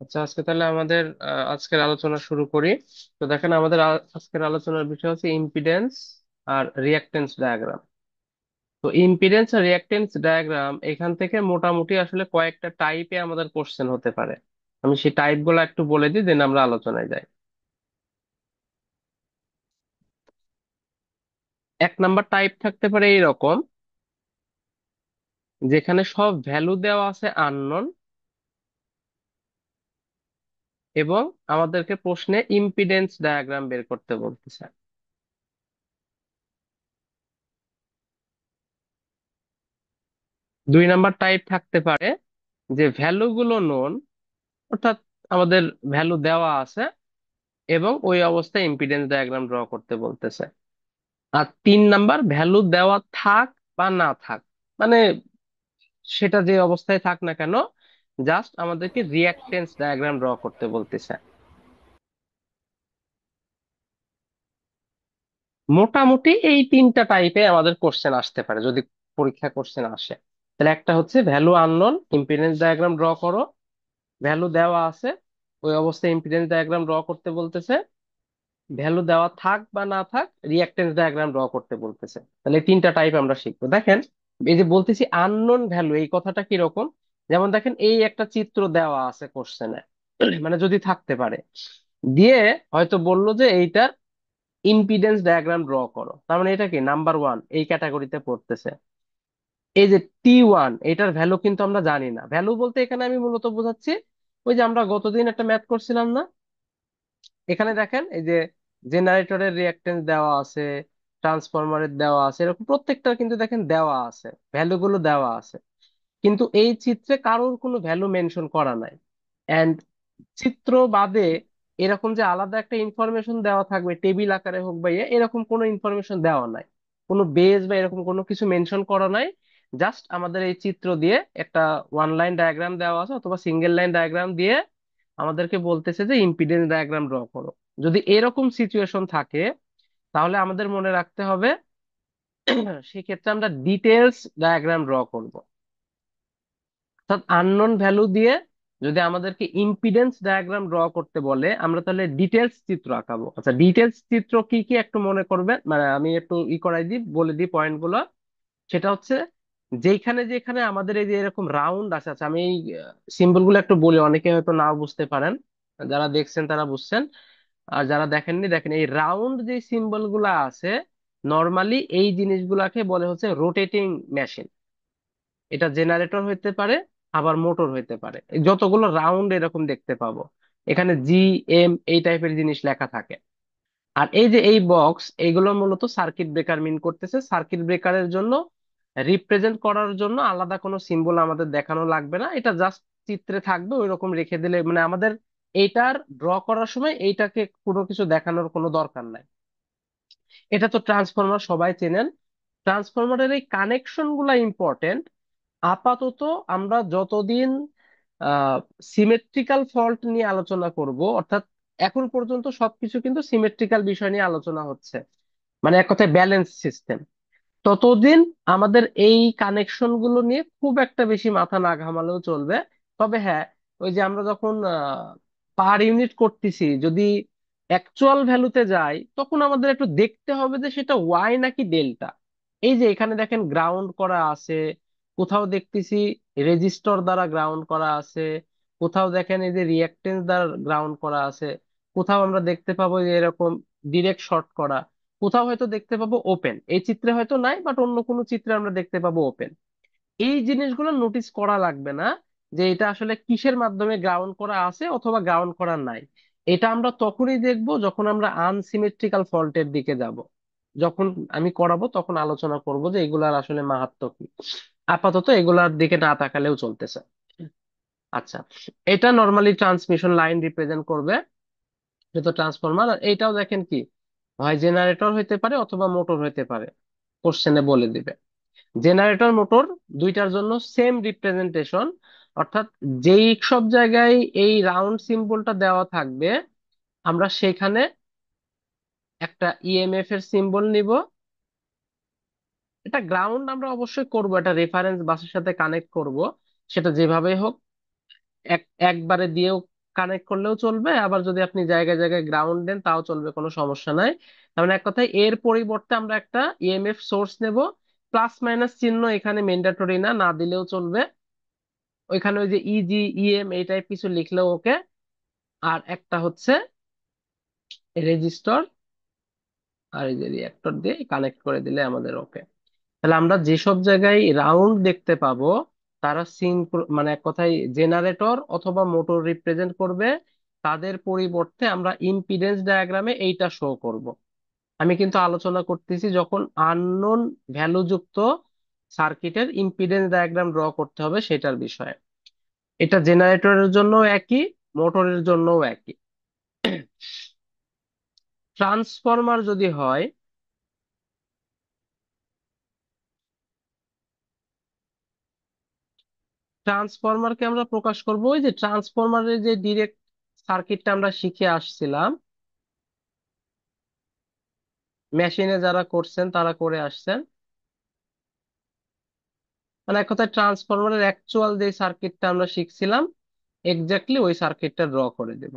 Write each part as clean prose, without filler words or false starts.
আচ্ছা, আজকে তাহলে আমাদের আজকের আলোচনা শুরু করি। তো দেখেন, আমাদের আজকের আলোচনার বিষয় হচ্ছে ইম্পিডেন্স আর রিঅ্যাকটেন্স ডায়াগ্রাম। তো ইম্পিডেন্স আর রিঅ্যাকটেন্স ডায়াগ্রাম এখান থেকে মোটামুটি আসলে কয়েকটা টাইপে আমাদের কোশ্চেন হতে পারে। আমি সেই টাইপ গুলো একটু বলে দিই, দেন আমরা আলোচনায় যাই। এক নাম্বার টাইপ থাকতে পারে এইরকম, যেখানে সব ভ্যালু দেওয়া আছে আননোন, এবং আমাদেরকে প্রশ্নে ইম্পিডেন্স ডায়াগ্রাম বের করতে বলতেছে। দুই নাম্বার টাইপ থাকতে পারে যে ভ্যালু গুলো নোন, অর্থাৎ আমাদের ভ্যালু দেওয়া আছে এবং ওই অবস্থায় ইম্পিডেন্স ডায়াগ্রাম ড্র করতে বলতেছে। আর তিন নাম্বার, ভ্যালু দেওয়া থাক বা না থাক, মানে সেটা যে অবস্থায় থাক না কেন, জাস্ট আমাদেরকে রিঅ্যাকটেন্স ডায়াগ্রাম ড্র করতে বলতেছে। মোটামুটি এই তিনটা টাইপে আমাদের কোশ্চেন আসতে পারে যদি পরীক্ষা কোশ্চেন আসে। তাহলে একটা হচ্ছে value unknown, impedance diagram draw করো। ভ্যালু দেওয়া আছে, ওই অবস্থায় ইম্পিডেন্স ডায়াগ্রাম ড্র করতে বলতেছে। ভ্যালু দেওয়া থাক বা না থাক, রিঅ্যাকটেন্স ডায়াগ্রাম ড্র করতে বলতেছে। তাহলে এই তিনটা টাইপ আমরা শিখবো। দেখেন, এই যে বলতেছি আননোন ভ্যালু, এই কথাটা কিরকম? যেমন দেখেন, এই একটা চিত্র দেওয়া আছে কোশ্চেনে, মানে যদি থাকতে পারে, দিয়ে হয়তো বললো যে এইটার ইম্পিডেন্স ডায়াগ্রাম ড্র করো, তার মানে এটা কি নাম্বার ওয়ান এই ক্যাটাগরিতে পড়তেছে। এই যে T1, এটার ভ্যালু কিন্তু আমরা জানি না। ভ্যালু বলতে এখানে আমি মূলত বোঝাচ্ছি, ওই যে আমরা গতদিন একটা ম্যাথ করছিলাম না, এখানে দেখেন এই যে জেনারেটরের রিঅ্যাকটেন্স দেওয়া আছে, ট্রান্সফরমারের দেওয়া আছে, এরকম প্রত্যেকটা কিন্তু দেখেন দেওয়া আছে, ভ্যালু গুলো দেওয়া আছে, কিন্তু এই চিত্রে কারোর কোনো ভ্যালু মেনশন করা নাই। এন্ড চিত্র বাদে এরকম যে আলাদা একটা ইনফরমেশন দেওয়া থাকবে টেবিল আকারে হোক বা এরকম কোনো ইনফরমেশন দেওয়া নাই, কোনো বেস বা এরকম কোনো কিছু মেনশন করা নাই। জাস্ট আমাদের এই চিত্র দিয়ে একটা ওয়ান লাইন ডায়াগ্রাম দেওয়া আছে অথবা সিঙ্গেল লাইন ডায়াগ্রাম দিয়ে আমাদেরকে বলতেছে যে ইম্পিডেন্স ডায়াগ্রাম ড্র করো। যদি এরকম সিচুয়েশন থাকে, তাহলে আমাদের মনে রাখতে হবে সেক্ষেত্রে আমরা ডিটেলস ডায়াগ্রাম ড্র করব। অর্থাৎ আননোন ভ্যালু দিয়ে যদি আমাদেরকে ইম্পিডেন্স ডায়াগ্রাম ড্র করতে বলে, আমরা তাহলে ডিটেলস চিত্র আঁকাবো। আচ্ছা, ডিটেলস চিত্র কি কি একটু মনে করবেন, মানে আমি একটু করাই দিই, বলে দিই পয়েন্ট গুলো। সেটা হচ্ছে, যেখানে যেখানে আমাদের এই যে এরকম রাউন্ড আছে, আচ্ছা আমি এই সিম্বল গুলো একটু বলি, অনেকে হয়তো নাও বুঝতে পারেন, যারা দেখছেন তারা বুঝছেন, আর যারা দেখেননি দেখেন, এই রাউন্ড যে সিম্বল গুলা আছে, নর্মালি এই জিনিসগুলাকে বলে হচ্ছে রোটেটিং মেশিন। এটা জেনারেটর হইতে পারে, আবার মোটর হইতে পারে। এই যতগুলো রাউন্ড এরকম দেখতে পাবো, এখানে GM এই টাইপের জিনিস লেখা থাকে। আর এই যে এই বক্স, এইগুলো মূলত সার্কিট ব্রেকার মিন করতেছে। সার্কিট ব্রেকারের জন্য রিপ্রেজেন্ট করার জন্য আলাদা কোনো সিম্বল আমাদের দেখানো লাগবে না, এটা জাস্ট চিত্রে থাকবে ওই রকম রেখে দিলে, মানে আমাদের এইটার ড্র করার সময় এইটাকে কোনো কিছু দেখানোর কোনো দরকার নাই। এটা তো ট্রান্সফরমার সবাই চেনেন। ট্রান্সফরমারের এই কানেকশন গুলা ইম্পর্টেন্ট। আপাতত আমরা যতদিন সিমেট্রিক্যাল ফল্ট নিয়ে আলোচনা করব, অর্থাৎ এখন পর্যন্ত সবকিছু কিন্তু সিমেট্রিক্যাল বিষয় নিয়ে আলোচনা হচ্ছে, মানে এক কথায় ব্যালেন্স সিস্টেম, ততদিন আমাদের এই কানেকশন গুলো নিয়ে খুব একটা বেশি মাথা না ঘামালেও চলবে। তবে হ্যাঁ, ওই যে আমরা যখন পার ইউনিট করতেছি, যদি অ্যাকচুয়াল ভ্যালুতে যাই, তখন আমাদের একটু দেখতে হবে যে সেটা ওয়াই নাকি ডেল্টা। এই যে এখানে দেখেন গ্রাউন্ড করা আছে, কোথাও দেখতেছি রেজিস্টর দ্বারা গ্রাউন্ড করা আছে, কোথাও দেখেন এই যে রিঅ্যাকটেন্স দ্বারা গ্রাউন্ড করা আছে, কোথাও আমরা দেখতে পাবো যে এরকম ডিরেক্ট শর্ট করা, কোথাও হয়তো দেখতে পাবো ওপেন। এই চিত্রে হয়তো নাই, বাট অন্য কোনো চিত্রে আমরা দেখতে পাবো ওপেন। এই জিনিসগুলো নোটিস করা লাগবে না যে এটা আসলে কিসের মাধ্যমে গ্রাউন্ড করা আছে অথবা গ্রাউন্ড করা নাই। এটা আমরা তখনই দেখব যখন আমরা আনসিমেট্রিক্যাল ফল্টের দিকে যাব। যখন আমি করাবো তখন আলোচনা করব যে এগুলার আসলে মাহাত্ম্য কি। আপাতত এগুলার দিকে না তাকালেও চলতেছে। আচ্ছা, এটা নর্মালি ট্রান্সমিশন লাইন রিপ্রেজেন্ট করবে, যেহেতু ট্রান্সফরমার। আর এইটাও দেখেন কি, হয় জেনারেটর হইতে পারে অথবা মোটর হইতে পারে, কোশ্চেনে বলে দিবে। জেনারেটর মোটর দুইটার জন্য সেম রিপ্রেজেন্টেশন, অর্থাৎ যেই সব জায়গায় এই রাউন্ড সিম্বলটা দেওয়া থাকবে, আমরা সেখানে একটা ইএমএফ এর সিম্বল নিব। এটা গ্রাউন্ড আমরা অবশ্যই করব, এটা রেফারেন্স বাসের সাথে কানেক্ট করব, সেটা যেভাবে হোক, একবারে দিয়েও কানেক্ট করলেও চলবে, আবার যদি আপনি জায়গায় জায়গায় গ্রাউন্ড দেন তাও চলবে, কোনো সমস্যা নাই। তার মানে এক কথায় এর পরিবর্তে আমরা একটা ইএমএফ সোর্স নেব। প্লাস মাইনাস চিহ্ন এখানে ম্যান্ডেটরি না, না দিলেও চলবে। ওইখানে ওই যে ইজি ইএম এই টাইপ কিছু লিখলেও ওকে। আর একটা হচ্ছে রেজিস্টর, আর এই যে রিঅ্যাক্টর দিয়ে কানেক্ট করে দিলে আমাদের ওকে। তাহলে আমরা যেসব জায়গায় রাউন্ড দেখতে পাবো তারা মানে এক কথায় জেনারেটর অথবা মোটর রিপ্রেজেন্ট করবে, তাদের পরিবর্তে আমরা ইম্পিডেন্স ডায়াগ্রামে এইটা শো করব। আমি কিন্তু আলোচনা করতেছি যখন আননোন ভ্যালু যুক্ত সার্কিটের ইম্পিডেন্স ডায়াগ্রাম ড্র করতে হবে সেটার বিষয়ে। এটা জেনারেটরের জন্য একই, মোটরের জন্যও একই। ট্রান্সফরমার যদি হয়, ট্রান্সফরমারকে আমরা প্রকাশ করব ওই যে ট্রান্সফরমারের যে ডিরেক্ট সার্কিটটা আমরা শিখে আসছিলাম, মেশিনে যারা করছেন তারা করে আসছেন। মানে এক কথায় ট্রান্সফরমারের অ্যাকচুয়াল যে সার্কিটটা আমরা শিখছিলাম, এক্স্যাক্টলি ওই সার্কিটটা ড্র করে দেব।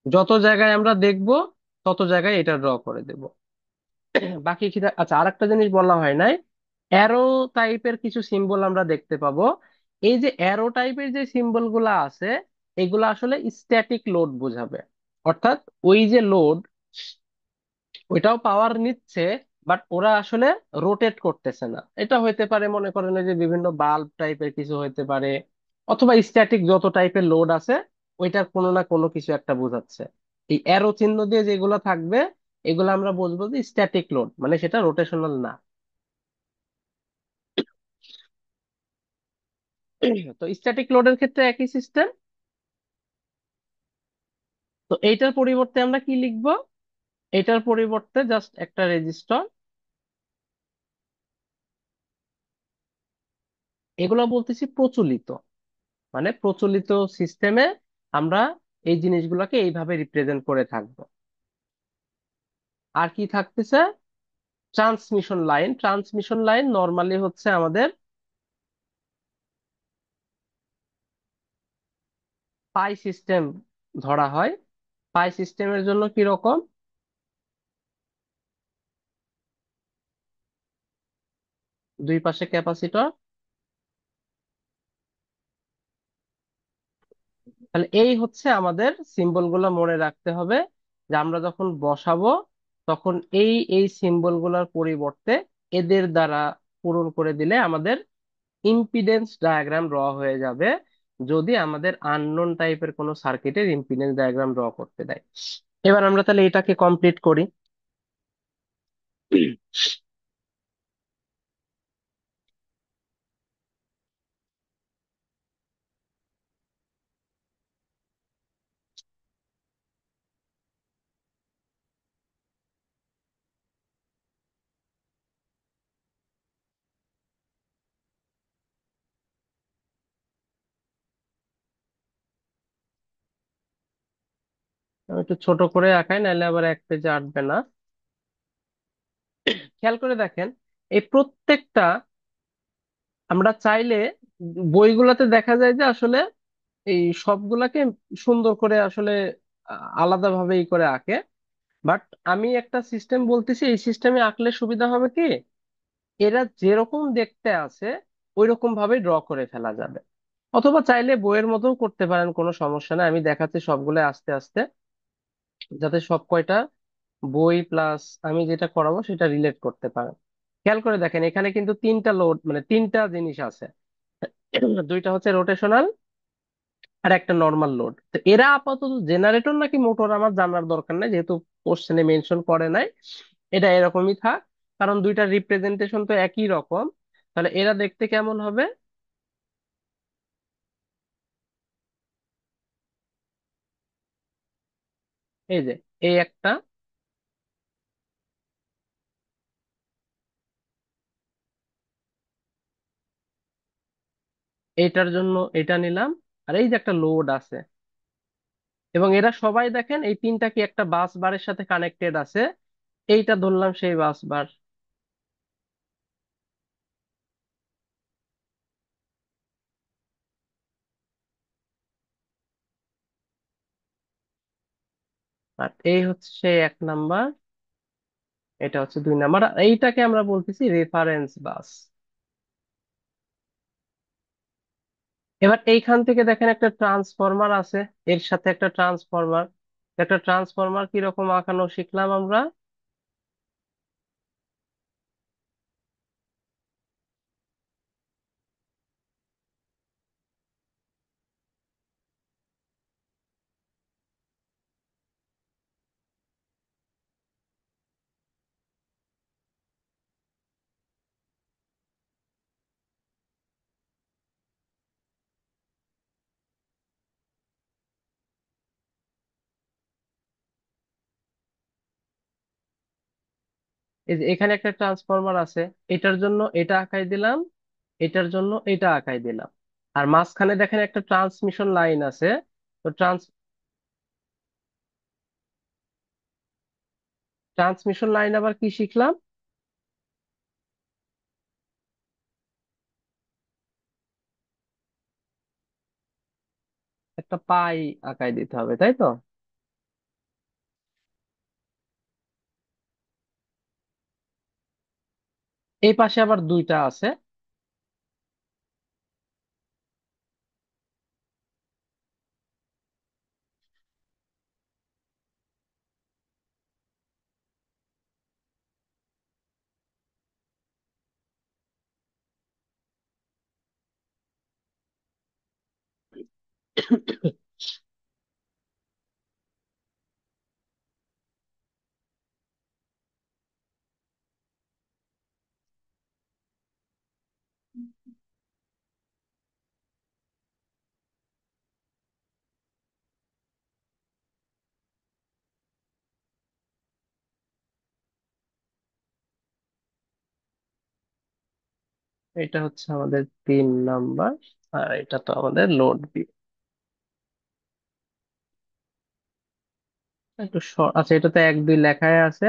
যত জায়গায় আমরা দেখব তত জায়গায় এটা ড্র করে দেব। বাকি কি আচ্ছা, আরেকটা জিনিস বলা হয় নাই, অ্যারো টাইপের কিছু সিম্বল আমরা দেখতে পাবো। এই যে অ্যারো টাইপের যে সিম্বল গুলা আছে, এগুলা আসলে স্ট্যাটিক লোড বোঝাবে। অর্থাৎ ওই যে লোড, ওইটাও পাওয়ার নিচ্ছে, বাট ওরা আসলে রোটেট করতেছে না। এটা হইতে পারে মনে করেন ওই যে বিভিন্ন বাল্ব টাইপের কিছু হইতে পারে, অথবা স্ট্যাটিক যত টাইপের লোড আছে ওইটার কোনো না কোনো কিছু একটা বোঝাচ্ছে। এই অ্যারো চিহ্ন দিয়ে যেগুলো থাকবে এগুলো আমরা বুঝবো যে স্ট্যাটিক লোড, মানে সেটা রোটেশনাল না। তো স্ট্যাটিক লোডের ক্ষেত্রে একই সিস্টেম। তো এইটার পরিবর্তে আমরা কি লিখবো? এটার পরিবর্তে জাস্ট একটা রেজিস্টর। এগুলো বলতেছি প্রচলিত, মানে প্রচলিত সিস্টেমে আমরা এই জিনিসগুলোকে এইভাবে রিপ্রেজেন্ট করে থাকবো। আর কি থাকতেছে? Transmission line. Transmission line normally হচ্ছে আমাদের পাই সিস্টেম ধরা হয়। পাই সিস্টেমের জন্য কি রকম? দুই পাশে ক্যাপাসিটর। তাহলে এই হচ্ছে আমাদের সিম্বল গুলো মনে রাখতে হবে, যে আমরা যখন বসাবো তখন এই সিম্বল গুলোর পরিবর্তে এদের দ্বারা পূরণ করে দিলে আমাদের ইম্পিডেন্স ডায়াগ্রাম ড্র হয়ে যাবে, যদি আমাদের আননোন টাইপের কোনো সার্কিটের ইম্পিডেন্স ডায়াগ্রাম ড্র করতে দেয়। এবার আমরা তাহলে এটাকে কমপ্লিট করি। আমি একটু ছোট করে আঁকাই, নাহলে আবার এক পেজে আঁটবে না। খেয়াল করে দেখেন, এই প্রত্যেকটা আমরা চাইলে বইগুলোতে দেখা যায় যে আসলে এই সবগুলাকে সুন্দর করে আসলে আলাদাভাবে ই করে আঁকে। বাট আমি একটা সিস্টেম বলতেছি, এই সিস্টেমে আঁকলে সুবিধা হবে কি, এরা যেরকম দেখতে আছে ওই রকম ভাবে ড্র করে ফেলা যাবে। অথবা চাইলে বইয়ের মতো করতে পারেন, কোনো সমস্যা নাই। আমি দেখাচ্ছি সবগুলো আস্তে আস্তে, যাতে সব কয়টা বই প্লাস আমি যেটা করাবো সেটা রিলেট করতে পারেন। খেয়াল করে দেখেন, এখানে কিন্তু তিনটা লোড, মানে তিনটা জিনিস আছে। দুইটা হচ্ছে রোটেশনাল আর একটা নর্মাল লোড। তো এরা আপাতত জেনারেটর নাকি মোটর আমার জানার দরকার নাই, যেহেতু কোশ্চেনে মেনশন করে নাই। এটা এরকমই থাক, কারণ দুইটা রিপ্রেজেন্টেশন তো একই রকম। তাহলে এরা দেখতে কেমন হবে? এই যে এই একটা, এইটার জন্য এটা নিলাম, আর এই যে একটা লোড আছে। এবং এরা সবাই দেখেন এই তিনটা কি একটা বাস বারের সাথে কানেক্টেড আছে। এইটা ধরলাম সেই বাস বার। আর এই হচ্ছে সেই 1 নাম্বার, এটা হচ্ছে 2 নাম্বার, আর এইটাকে আমরা বলতেছি রেফারেন্স বাস। এবার এইখান থেকে দেখেন একটা ট্রান্সফরমার আছে, এর সাথে একটা ট্রান্সফরমার। একটা ট্রান্সফরমার কিরকম আঁকানো শিখলাম আমরা। এই যে এখানে একটা ট্রান্সফরমার আছে, এটার জন্য এটা আঁকাই দিলাম, এটার জন্য এটা আঁকাই দিলাম। আর মাঝখানে দেখেন একটা ট্রান্সমিশন লাইন আছে। তো ট্রান্সমিশন লাইন আবার কি শিখলাম? একটা পাই আঁকাই দিতে হবে, তাই তো? এই পাশে আবার দুইটা আছে। এটা হচ্ছে আমাদের 3 নাম্বার, আর এটা তো আমাদের লোড বি। আচ্ছা, এটা তো 1 2 লেখায় আছে।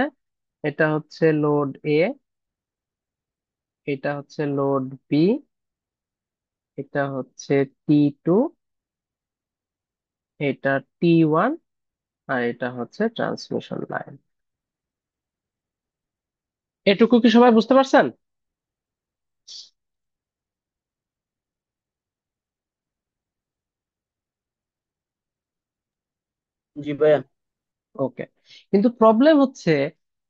এটা হচ্ছে লোড এ, এটা হচ্ছে লোড বি, এটা হচ্ছে T2, এটা T1, আর এটা হচ্ছে ট্রান্সমিশন লাইন। এটুকু কি সবাই বুঝতে পারছেন? জি ভাইয়া। ওকে। কিন্তু প্রবলেম হচ্ছে,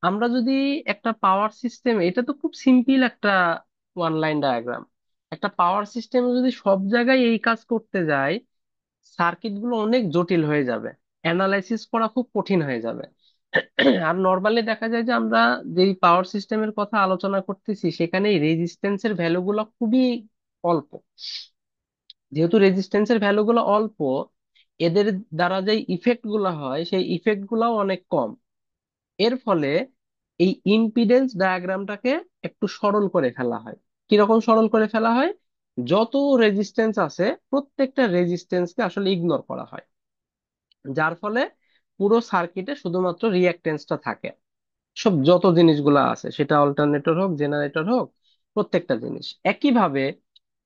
আমরা যদি একটা পাওয়ার সিস্টেম, এটা তো খুব সিম্পল একটা 1 লাইন ডায়াগ্রাম, একটা পাওয়ার সিস্টেমে যদি সব জায়গায় এই কাজ করতে যাই, সার্কিট গুলো অনেক জটিল হয়ে যাবে, অ্যানালাইসিস করা খুব কঠিন হয়ে যাবে। আর নর্মালি দেখা যায় যে আমরা যেই পাওয়ার সিস্টেমের কথা আলোচনা করতেছি সেখানে রেজিস্ট্যান্সের ভ্যালুগুলো খুবই অল্প। যেহেতু রেজিস্ট্যান্সের ভ্যালুগুলো অল্প, এদের দ্বারা যে ইফেক্ট গুলো হয় সেই ইফেক্ট গুলাও অনেক কম। এর ফলে এই ইম্পিডেন্স ডায়াগ্রামটাকে একটু সরল করে ফেলা হয়। কিরকম সরল করে ফেলা হয়? যত রেজিস্ট্যান্স আছে প্রত্যেকটা রেজিস্ট্যান্সকে আসলে ইগনোর করা হয়, যার ফলে পুরো সার্কিটে শুধুমাত্র রিঅ্যাকটেন্সটা থাকে। সব যত জিনিসগুলো আছে, সেটা অল্টারনেটর হোক, জেনারেটর হোক, প্রত্যেকটা জিনিস একইভাবে।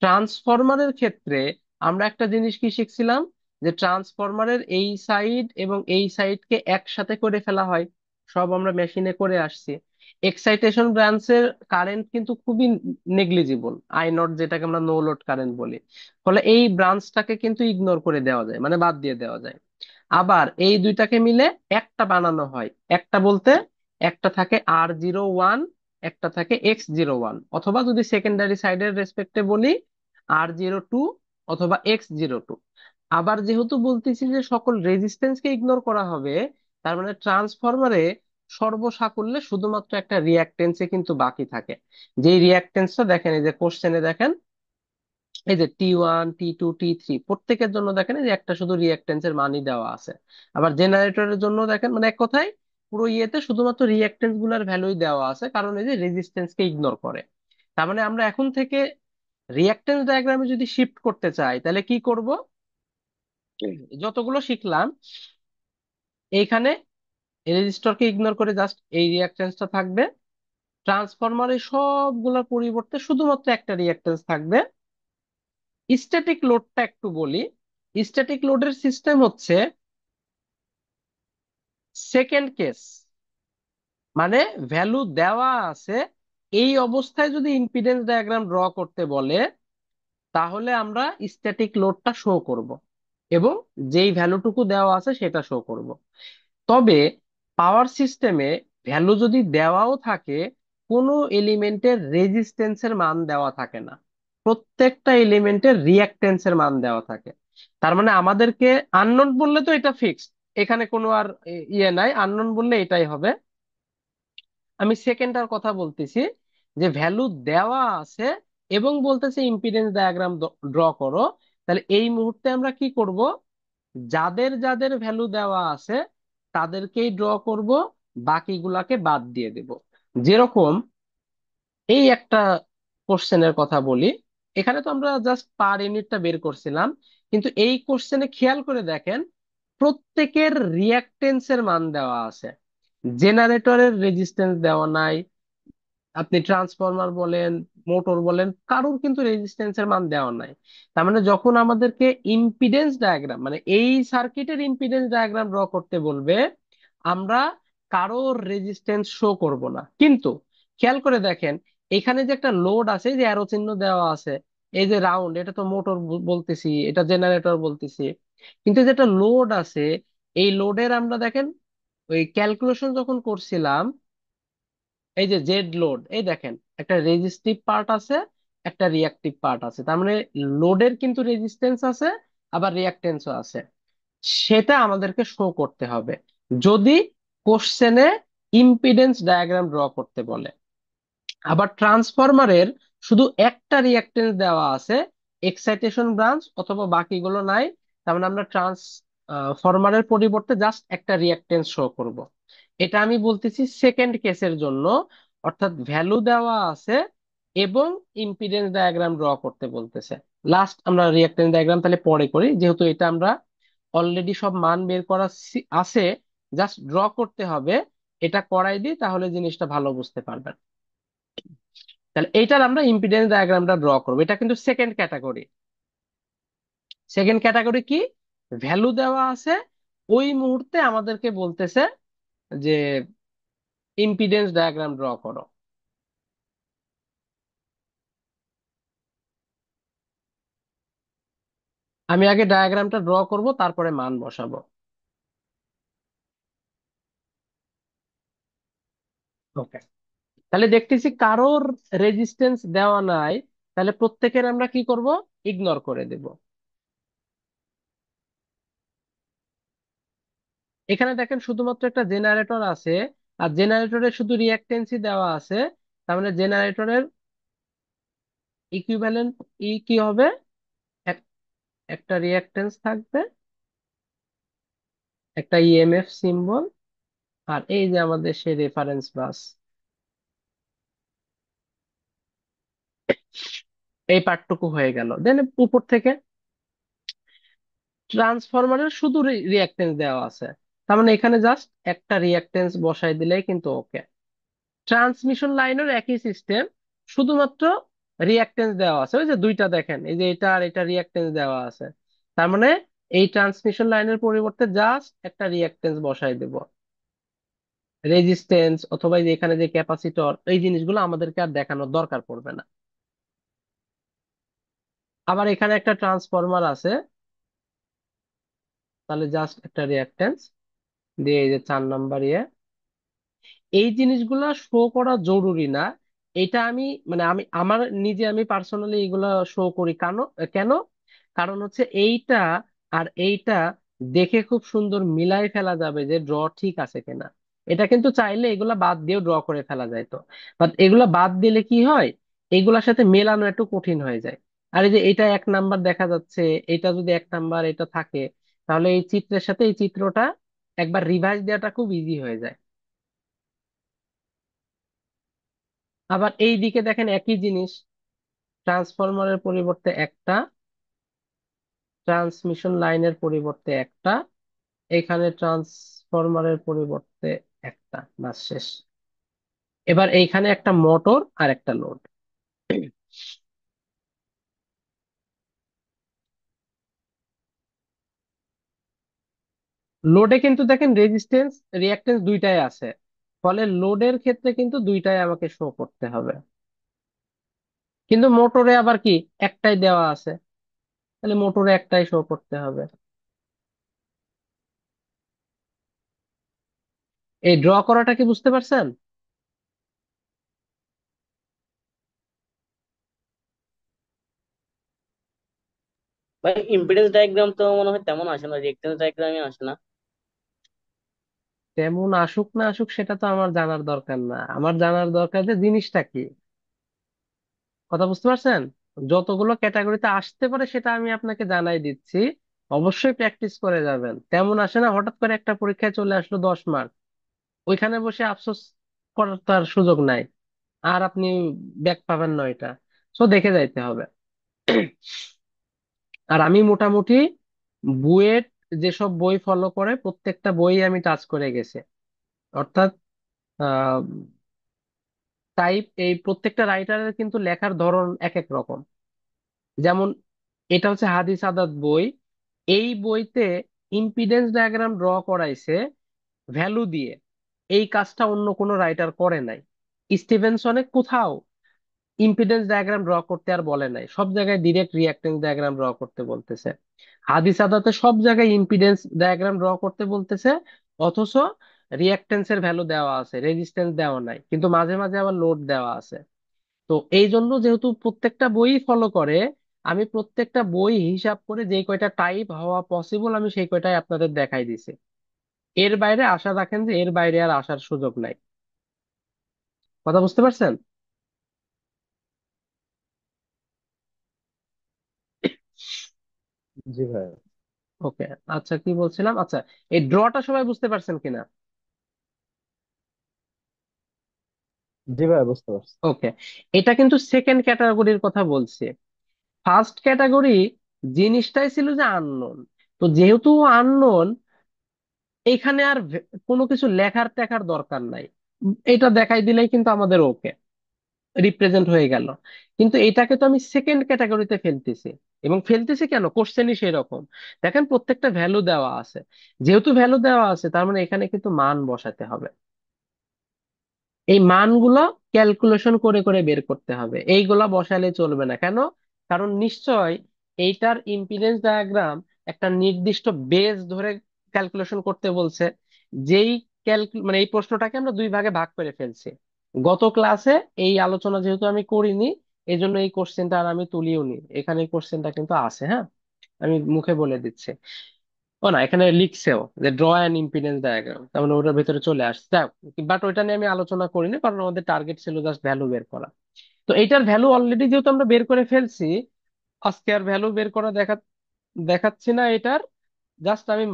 ট্রান্সফরমারের ক্ষেত্রে আমরা একটা জিনিস কি শিখছিলাম, যে ট্রান্সফরমারের এই সাইড এবং এই সাইডকে একসাথে করে ফেলা হয়। সব আমরা মেশিনে করে আসছি। এক্সাইটেশন ব্রাঞ্চের কারেন্ট কিন্তু খুবই নেগলিজিবল, আই নট, যেটাকে আমরা নো লোড কারেন্ট বলি। ফলে এই ব্রাঞ্চটাকে কিন্তু ইগনোর করে দেওয়া যায়, মানে বাদ দিয়ে দেওয়া যায়। আবার এই দুইটাকে মিলে একটা বানানো হয়। একটা বলতে, একটা থাকে R01, একটা থাকে X01, অথবা যদি সেকেন্ডারি সাইডের রেসপেক্টে বলি R02 অথবা X02। আবার যেহেতু বলতেছি যে সকল রেজিস্ট্যান্সকে ইগনোর করা হবে, তার মানে ট্রান্সফরমারে সর্বসাকুল্যে শুধুমাত্র একটা রিঅ্যাকটেন্সে কিন্তু বাকি থাকে। যেই রিঅ্যাকটেন্সটা দেখেন, এই যে কোশ্চেনে দেখেন, এই যে T1 T2 T3 প্রত্যেকের জন্য দেখেন এই যে একটা শুধু রিঅ্যাকটেন্সের মানই দেওয়া আছে। আবার জেনারেটরের জন্য দেখেন, মানে এক কথায় পুরো ইয়েতে শুধুমাত্র রিঅ্যাকটেন্স গুলার ভ্যালুই দেওয়া আছে, কারণ এই যে রেজিস্ট্যান্স কে ইগনোর করে। তার মানে আমরা এখন থেকে রিঅ্যাকটেন্স ডায়াগ্রামে যদি শিফট করতে চাই তাহলে কি করব? যতগুলো শিখলাম এইখানে রেজিস্টরকে ইগনোর করে জাস্ট এই রিঅ্যাকটেন্সটা থাকবে। ট্রান্সফরমারের সবগুলোর পরিবর্তে শুধুমাত্র একটা রিঅ্যাকটেন্স থাকবে। স্ট্যাটিক লোডটা একটু বলি। স্ট্যাটিক লোডের সিস্টেম হচ্ছে, সেকেন্ড কেস মানে ভ্যালু দেওয়া আছে, এই অবস্থায় যদি ইম্পিডেন্স ডায়াগ্রাম ড্র করতে বলে, তাহলে আমরা স্ট্যাটিক লোডটা শো করব এবং যেই ভ্যালুটুকু দেওয়া আছে সেটা শো করব। তবে পাওয়ার সিস্টেমে ভ্যালু যদি দেওয়াও থাকে, কোনো এলিমেন্টের রেজিস্ট্যান্সের মান দেওয়া থাকে না, প্রত্যেকটা এলিমেন্টের রিঅ্যাকট্যান্সের মান দেওয়া থাকে। তার মানে আমাদেরকে আননোন বললে তো এটা ফিক্সড, এখানে কোনো আর ইয়ে নাই, আননোন বললে এটাই হবে। আমি সেকেন্ডটার কথা বলতেছি, যে ভ্যালু দেওয়া আছে এবং বলতেছে ইম্পিডেন্স ডায়াগ্রাম ড্র করো। তাহলে এই মুহূর্তে আমরা কি করব, যাদের যাদের ভ্যালু দেওয়া আছে তাদেরকেই ড্র করব, বাকিগুলাকে বাদ দিয়ে দেব। যেরকম এই একটা কোশ্চেনের কথা বলি, এখানে তো আমরা জাস্ট পার ইউনিটটা বের করছিলাম, কিন্তু এই কোশ্চেনে খেয়াল করে দেখেন প্রত্যেকের রিঅ্যাকটেন্সের মান দেওয়া আছে, জেনারেটরের রেজিস্ট্যান্স দেওয়া নাই। আপনি ট্রান্সফরমার বলেন, মোটর বলেন, কারোর কিন্তু রেজিস্ট্যান্সের মান দেওয়া নাই। তার মানে যখন আমাদেরকে ইম্পিডেন্স ডায়াগ্রাম মানে এই সার্কিটের ইম্পিডেন্স ডায়াগ্রাম ড্র করতে বলবে, আমরা কারোর রেজিস্ট্যান্স শো করব না। কিন্তু খেয়াল করে দেখেন এখানে যে একটা লোড আছে, এই যে অ্যারো চিহ্ন দেওয়া আছে, এই যে রাউন্ড, এটা তো মোটর বলতেছি, এটা জেনারেটর বলতেছি, কিন্তু যেটা লোড আছে, এই লোডের আমরা দেখেন ওই ক্যালকুলেশন যখন করছিলাম, এই যে জেড লোড, এই দেখেন একটা রেজিস্টিভ পার্ট আছে, একটা রিয়াক্টিভ পার্ট আছে। তার মানে লোডের কিন্তু রেজিস্ট্যান্স আছে, আবার রিয়াক্টেন্সও আছে। সেটা আমাদেরকে শো করতে হবে যদি কোশ্চেনে ইম্পিডেন্স ডায়াগ্রাম ড্র করতে বলে। আবার ট্রান্সফরমারের শুধু একটা রিঅ্যাকটেন্স দেওয়া আছে, এক্সাইটেশন ব্রাঞ্চ অথবা বাকিগুলো নাই, তার মানে আমরা ট্রান্সফরমারের পরিবর্তে জাস্ট একটা রিঅ্যাকটেন্স শো করব। এটা আমি বলতেছি সেকেন্ড কেসের জন্য, অর্থাৎ ভ্যালু দেওয়া আছে এবং ইম্পিডেন্স ডায়াগ্রাম ড্র করতে বলতেছে। লাস্ট আমরা রিঅ্যাকটেন্স ডায়াগ্রাম তাহলে পরে করি, যেহেতু এটা আমরা অলরেডি সব মান বের করা আছে, জাস্ট ড্র করতে হবে। এটা করাই দিই তাহলে জিনিসটা ভালো বুঝতে পারবেন। তাহলে এইটার আমরা ইম্পিডেন্স ডায়াগ্রামটা ড্র করবো, এটা কিন্তু সেকেন্ড ক্যাটাগরি। সেকেন্ড ক্যাটাগরি কি, ভ্যালু দেওয়া আছে, ওই মুহূর্তে আমাদেরকে বলতেছে যে ইম্পিডেন্স ডায়াগ্রাম ড্র করো। আমি আগে ডায়াগ্রামটা ড্র করব, তারপরে মান বসাবো। ওকে, তাহলে দেখতেছি কারোর রেজিস্ট্যান্স দেওয়া নাই, তাহলে প্রত্যেকের আমরা কি করব, ইগনোর করে দেব। এখানে দেখেন শুধুমাত্র একটা জেনারেটর আছে, আর জেনারেটরের শুধু রিঅ্যাকটেন্সই দেওয়া আছে। তার মানে জেনারেটরের ইকুইভ্যালেন্ট ই কি হবে, এক- একটা রিঅ্যাকটেন্স থাকবে, একটা ইএমএফ সিম্বল, আর এই যে আমাদের সেই রেফারেন্স বাস, এই পার্টটুকু হয়ে গেল। দেন উপর থেকে ট্রান্সফরমারের শুধু রিঅ্যাকটেন্স দেওয়া আছে, তার মানে এখানে জাস্ট একটা রিঅ্যাকটেন্স বসাই দিলেই কিন্তু ওকে। ট্রান্সমিশন লাইনের একই সিস্টেম, শুধুমাত্র রিঅ্যাকটেন্স দেওয়া আছে, ওই যে দুইটা দেখেন, এই যে এটা আর এটা রিঅ্যাকটেন্স দেওয়া আছে। তার মানে এই ট্রান্সমিশন লাইনের পরিবর্তে জাস্ট একটা রিঅ্যাকটেন্স বসাই দেব, রেজিস্ট্যান্স অথবা এই যে এখানে যে ক্যাপাসিটর, এই জিনিসগুলো আমাদেরকে আর দেখানোর দরকার পড়বে না। আবার এখানে একটা ট্রান্সফরমার আছে, তাহলে জাস্ট একটা রিঅ্যাকট্যান্স দিয়ে এই যে 4 নাম্বার ইয়ে, এই জিনিসগুলা শো করা জরুরি না। এটা আমি মানে আমি আমার নিজে আমি পার্সোনালি এগুলা শো করি কেন, কেন কারণ হচ্ছে এইটা আর এইটা দেখে খুব সুন্দর মিলাই ফেলা যাবে যে ড্র ঠিক আছে কিনা। এটা কিন্তু চাইলে এগুলা বাদ দিয়েও ড্র করে ফেলা যায় তো, বাট এগুলা বাদ দিলে কি হয়, এগুলার সাথে মেলানো একটু কঠিন হয়ে যায়। আর এই যে এটা 1 নাম্বার দেখা যাচ্ছে, এটা যদি 1 নাম্বার এটা থাকে, তাহলে এই চিত্রের সাথে এই চিত্রটা একবার রিভাইজ দেওয়াটা খুব ইজি হয়ে যায়। আবার এই দিকে দেখেন একই জিনিস, ট্রান্সফরমারের পরিবর্তে একটা, ট্রান্সমিশন লাইনের পরিবর্তে একটা, এখানে ট্রান্সফরমারের পরিবর্তে একটা, বাস শেষ। এবার এইখানে একটা মোটর আর একটা লোড। লোডে কিন্তু দেখেন রেজিস্ট্যান্স রিঅ্যাকট্যান্স দুইটাই আছে, ফলে লোডের ক্ষেত্রে কিন্তু দুইটাই আমাকে শো করতে হবে। কিন্তু মোটরে আবার কি, একটাই দেওয়া আছে, তাহলে মোটরে একটাই শো করতে হবে। এই ড্র করাটা কি বুঝতে পারছেন? ভাই ইম্পিডেন্স ডায়াগ্রাম তো মনে হয় তেমন আসে না, রিঅ্যাকটেন্স ডায়াগ্রামই আসে না? তেমন আসুক না আসুক সেটা তো আমার জানার দরকার না, আমার জানার দরকার যে জিনিসটা কি। কথা বুঝতে পারছেন? যতগুলো ক্যাটাগরিতে আসতে পারে সেটা আমি আপনাকে জানাই দিচ্ছি। অবশ্যই প্র্যাকটিস করে যাবেন, তেমন আসে না হঠাৎ করে একটা পরীক্ষায় চলে আসলো 10 মার্ক, ওইখানে বসে আফসোস করার তার সুযোগ নাই, আর আপনি ব্যাক পাবেন না এটা। সো দেখে যাইতে হবে। আর আমি মোটামুটি বুয়েট যেসব বই ফলো করে প্রত্যেকটা বই আমি টাচ করে গেছি। অর্থাৎ টাইপ, এই প্রত্যেকটা রাইটারের কিন্তু লেখার ধরন এক এক রকম। যেমন এটা হচ্ছে হাদিস আদাত বই, এই বইতে ইম্পিডেন্স ডায়াগ্রাম ড্র করাইছে ভ্যালু দিয়ে। এই কাজটা অন্য কোনো রাইটার করে নাই। স্টিভেনসনে কোথাও ইম্পিডেন্স ডায়াগ্রাম ড্র করতে আর বলে নাই, সব জায়গায় ডিরেক্ট রিঅ্যাকট্যান্স ডায়াগ্রাম ড্র করতে বলতেছে। হাদিস আদাতে সব জায়গায় ইম্পিডেন্স ডায়াগ্রাম ড্র করতে বলতেছে, অথচ রিঅ্যাকট্যান্স এর ভ্যালু দেওয়া আছে, রেজিস্ট্যান্স দেওয়া নাই, কিন্তু মাঝে মাঝে আবার লোড দেওয়া আছে। তো এই জন্য যেহেতু প্রত্যেকটা বই ফলো করে, আমি প্রত্যেকটা বই হিসাব করে যে কয়টা টাইপ হওয়া পসিবল আমি সেই কয়টাই আপনাদের দেখাই দিছি। এর বাইরে আশা রাখেন যে এর বাইরে আর আসার সুযোগ নাই। কথা বুঝতে পারছেন? জি ভাই। ওকে। আচ্ছা, কি বলছিলাম, আচ্ছা, এই ড্রটা সবাই বুঝতে পারছেন কিনা? জি ভাই, বুঝতে পারছি। ওকে। এটা কিন্তু সেকেন্ড ক্যাটাগরির কথা বলছি। ফার্স্ট ক্যাটাগরি জিনিসটাই ছিল যে আননোন। তো যেহেতু আননোন, এখানে আর কোনো কিছু লেখার টেখার দরকার নাই, এটা দেখাই দিলেই কিন্তু আমাদের ওকে, রিপ্রেজেন্ট হয়ে গেল। কিন্তু এটাকে তো আমি সেকেন্ড ক্যাটাগরিতে ফেলতেছি, এবং ফেলতেছি কেন, কোশ্চেনই সেই রকম। দেখেন প্রত্যেকটা ভ্যালু দেওয়া আছে, যেহেতু ভ্যালু দেওয়া আছে তার মানে এখানে কিন্তু মান বসাতে হবে। এই মানগুলো ক্যালকুলেশন করে করে বের করতে হবে, এইগুলা বসালে চলবে না। কেন? কারণ নিশ্চয় এইটার ইম্পিডেন্স ডায়াগ্রাম একটা নির্দিষ্ট বেস ধরে ক্যালকুলেশন করতে বলছে। যেই মানে এই প্রশ্নটাকে আমরা দুই ভাগে ভাগ করে ফেলছি। গত ক্লাসে এই আলোচনা যেহেতু আমি করিনি, এই জন্য এই কোশ্চেনটা আর আমি তুলিও নি। এখানে কোশ্চেনটা কিন্তু আছে, হ্যাঁ, আমি মুখে বলে দিচ্ছি। ও না, এখানে লিখছেও যে ড্র অ্যান ইম্পিডেন্স ডায়াগ্রাম, তার মানে ওটার ভিতরে চলে আসছে। বাট ওইটা নিয়ে আমি আলোচনা করিনি, কারণ আমাদের টার্গেট ছিল জাস্ট ভ্যালু বের করা। তো এইটার ভ্যালু অলরেডি যেহেতু আমরা বের করে ফেলছি, আজকে আর ভ্যালু বের করা দেখাচ্ছি না এটার। জাস্ট আমি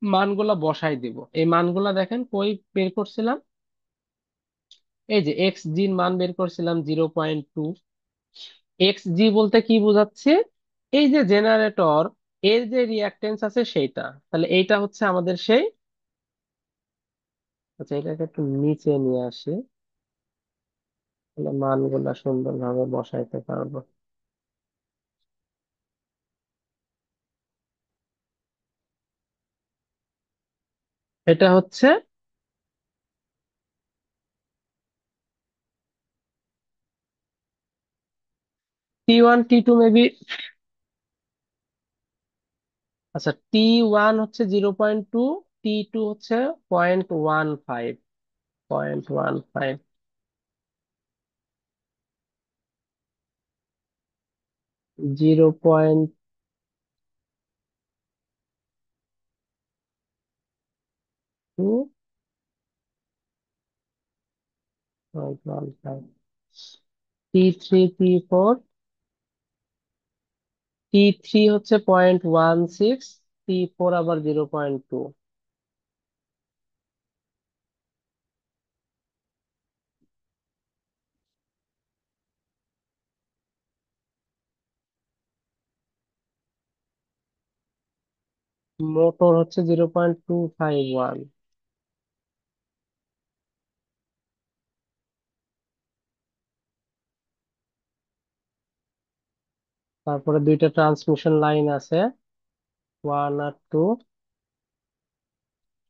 মানগুলা বসাই দিব। এই মানগুলা দেখেন কই বের করছিলাম, এই যে এক্স জি মান বের করছিলাম 0.2। এক্স জি বলতে কি বোঝাচ্ছে, এই যে জেনারেটর এর যে রিঅ্যাকটেন্স আছে সেইটা, তাহলে এইটা হচ্ছে আমাদের সেই। আচ্ছা, এটাকে একটু নিচে নিয়ে আসি, তাহলে মানগুলা সুন্দরভাবে বসাইতে পারবো। এটা হচ্ছে T1 T2 মেবি। আচ্ছা, T1 হচ্ছে 0.2, T2 হচ্ছে 0.15, 0.15, 0.2, 0.15, T3 T4, T3 হচ্ছে 0.16, T4 আবার 0.2। মোটর হচ্ছে 0.251। তারপরে দুইটা ট্রান্সমিশন লাইন আছে, 1 আর 2।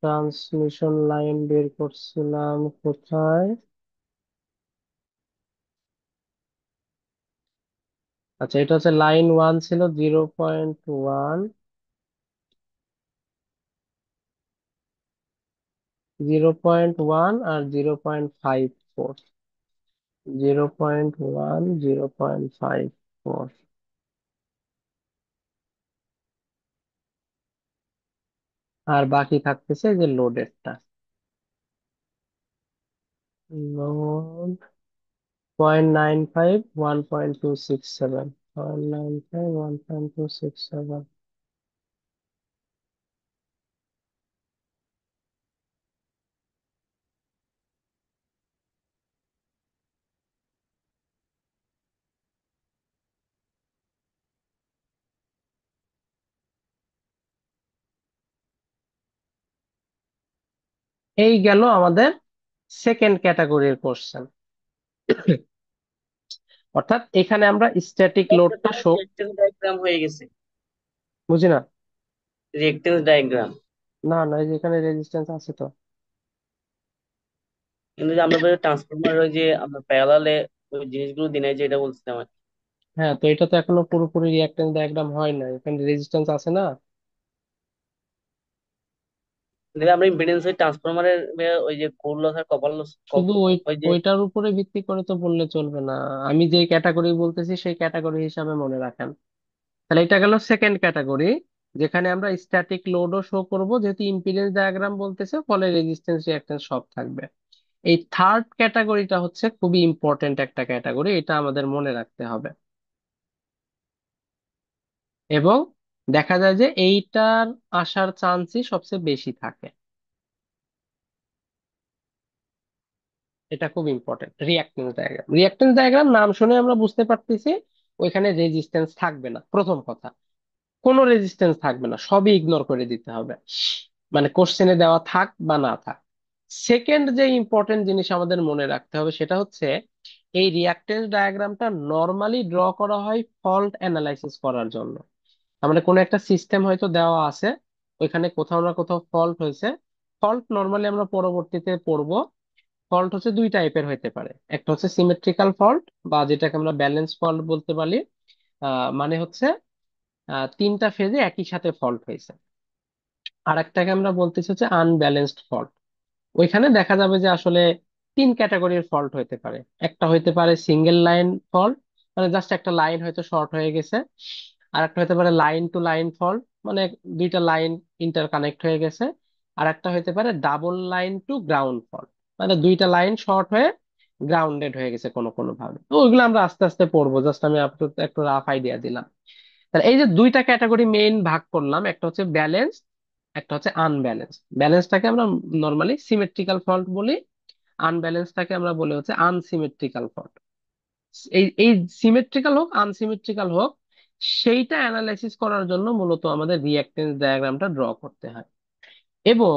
ট্রান্সমিশন লাইন বের করছিলাম কোথায়? আচ্ছা, এটা হচ্ছে লাইন ওয়ান ছিল 0.1, 0.1 আর 0.54, 0.1, 0.54, আর বাকি থাকতেছে যে লোডেরটা। লোড 0.95, 1.267, 0.95, 1.267। এই গেল আমাদের সেকেন্ড ক্যাটাগরির কোশ্চেন। অর্থাৎ এখানে আমরা স্ট্যাটিক লোডটা শো, রিয়েক্টেন্স ডায়াগ্রাম হয়ে গেছে। বুঝি না। Reactance diagram. না না, এই যে এখানে রেজিস্ট্যান্স আছে তো। কিন্তু যে আমরা ট্রান্সফরমার ওই যে আমরা প্যারালালে ওই জিনিসগুলো দিনে যে এটা বলছিলাম আর কি। হ্যাঁ, তো এটা তো এখনো পুরোপুরি রিঅ্যাকট্যান্স ডায়াগ্রাম হয় না, এখানে রেজিস্ট্যান্স আছে না। তাহলে আমরা ইম্পিডেন্সের ট্রান্সফরমারের ওই যে কোর লস আর কপার লস শুধু ওই ওই যে ওইটার উপরে ভিত্তি করে তো বললে চলবে না। আমি যে ক্যাটাগরি বলতেছি সেই ক্যাটাগরি হিসাবে মনে রাখেন। তাহলে এটা গেল সেকেন্ড ক্যাটাগরি, যেখানে আমরা স্ট্যাটিক লোডও শো করব, যেহেতু ইম্পিডেন্স ডায়াগ্রাম বলতেছে, ফলে রেজিস্ট্যান্স রিঅ্যাকট্যান্স সব থাকবে। এই থার্ড ক্যাটাগরিটা হচ্ছে খুবই ইম্পর্টেন্ট একটা ক্যাটাগরি, এটা আমাদের মনে রাখতে হবে। এবং দেখা যায় যে এইটার আসার চান্সই সবচেয়ে বেশি থাকে। এটা খুব important, reactance diagram. Reactance diagram নাম শুনে আমরা বুঝতে পারতেছি ওইখানে রেজিস্ট্যান্স থাকবে না, প্রথম কথা। কোনো রেজিস্ট্যান্স থাকবে না, সবই ইগনোর করে দিতে হবে, মানে কোশ্চেনে দেওয়া থাক বা না থাক। সেকেন্ড যে ইম্পর্টেন্ট জিনিস আমাদের মনে রাখতে হবে সেটা হচ্ছে এই রিঅ্যাকট্যান্স ডায়াগ্রামটা নর্মালি ড্র করা হয় ফল্ট অ্যানালাইসিস করার জন্য। আমাদের কোনো একটা সিস্টেম হয়তো দেওয়া আছে, ওইখানে কোথাও না কোথাও ফল্ট হয়েছে। ফল্ট নর্মালি আমরা পরবর্তীতে পড়বো। ফল্ট হচ্ছে দুই টাইপের হইতে পারে, একটা হচ্ছে সিমেট্রিক্যাল ফল্ট, বা যেটাকে আমরা ব্যালেন্স ফল্ট বলতে পারি। মানে হচ্ছে তিনটা ফেজে একই সাথে ফল্ট হয়েছে। আর একটাকে আমরা বলতেছি হচ্ছে আনব্যালেন্সড ফল্ট। ওইখানে দেখা যাবে যে আসলে তিন ক্যাটাগরির ফল্ট হইতে পারে। একটা হইতে পারে সিঙ্গেল লাইন ফল্ট, মানে জাস্ট একটা লাইন হয়তো শর্ট হয়ে গেছে। আর একটা হইতে পারে লাইন টু লাইন ফল্ট, মানে দুইটা লাইন ইন্টার কানেক্ট হয়ে গেছে। আর একটা হইতে পারে double line to ground fault, মানে দুইটা লাইন শর্ট হয়ে গ্রাউন্ডেড হয়ে গেছে কোনো কোনো ভাবে। তো ওইগুলো আমরা আস্তে আস্তে পড়বো, জাস্ট আমি আপনাদের একটু রাফ আইডিয়া দিলাম। তাহলে এই যে দুইটা ক্যাটাগরি মেইন ভাগ করলাম, একটা হচ্ছে ব্যালেন্স, একটা হচ্ছে আনব্যালেন্স। ব্যালেন্সটাকে আমরা নর্মালি সিমেট্রিক্যাল ফল্ট বলি, আনব্যালেন্সটাকে আমরা বলি হচ্ছে আনসিমেট্রিক্যাল ফল্ট। এই এই সিমেট্রিক্যাল হোক আনসিমেট্রিক্যাল হোক, সেইটা অ্যানালাইসিস করার জন্য মূলত আমাদের রিঅ্যাকট্যান্স ডায়াগ্রামটা ড্র করতে হয়। এবং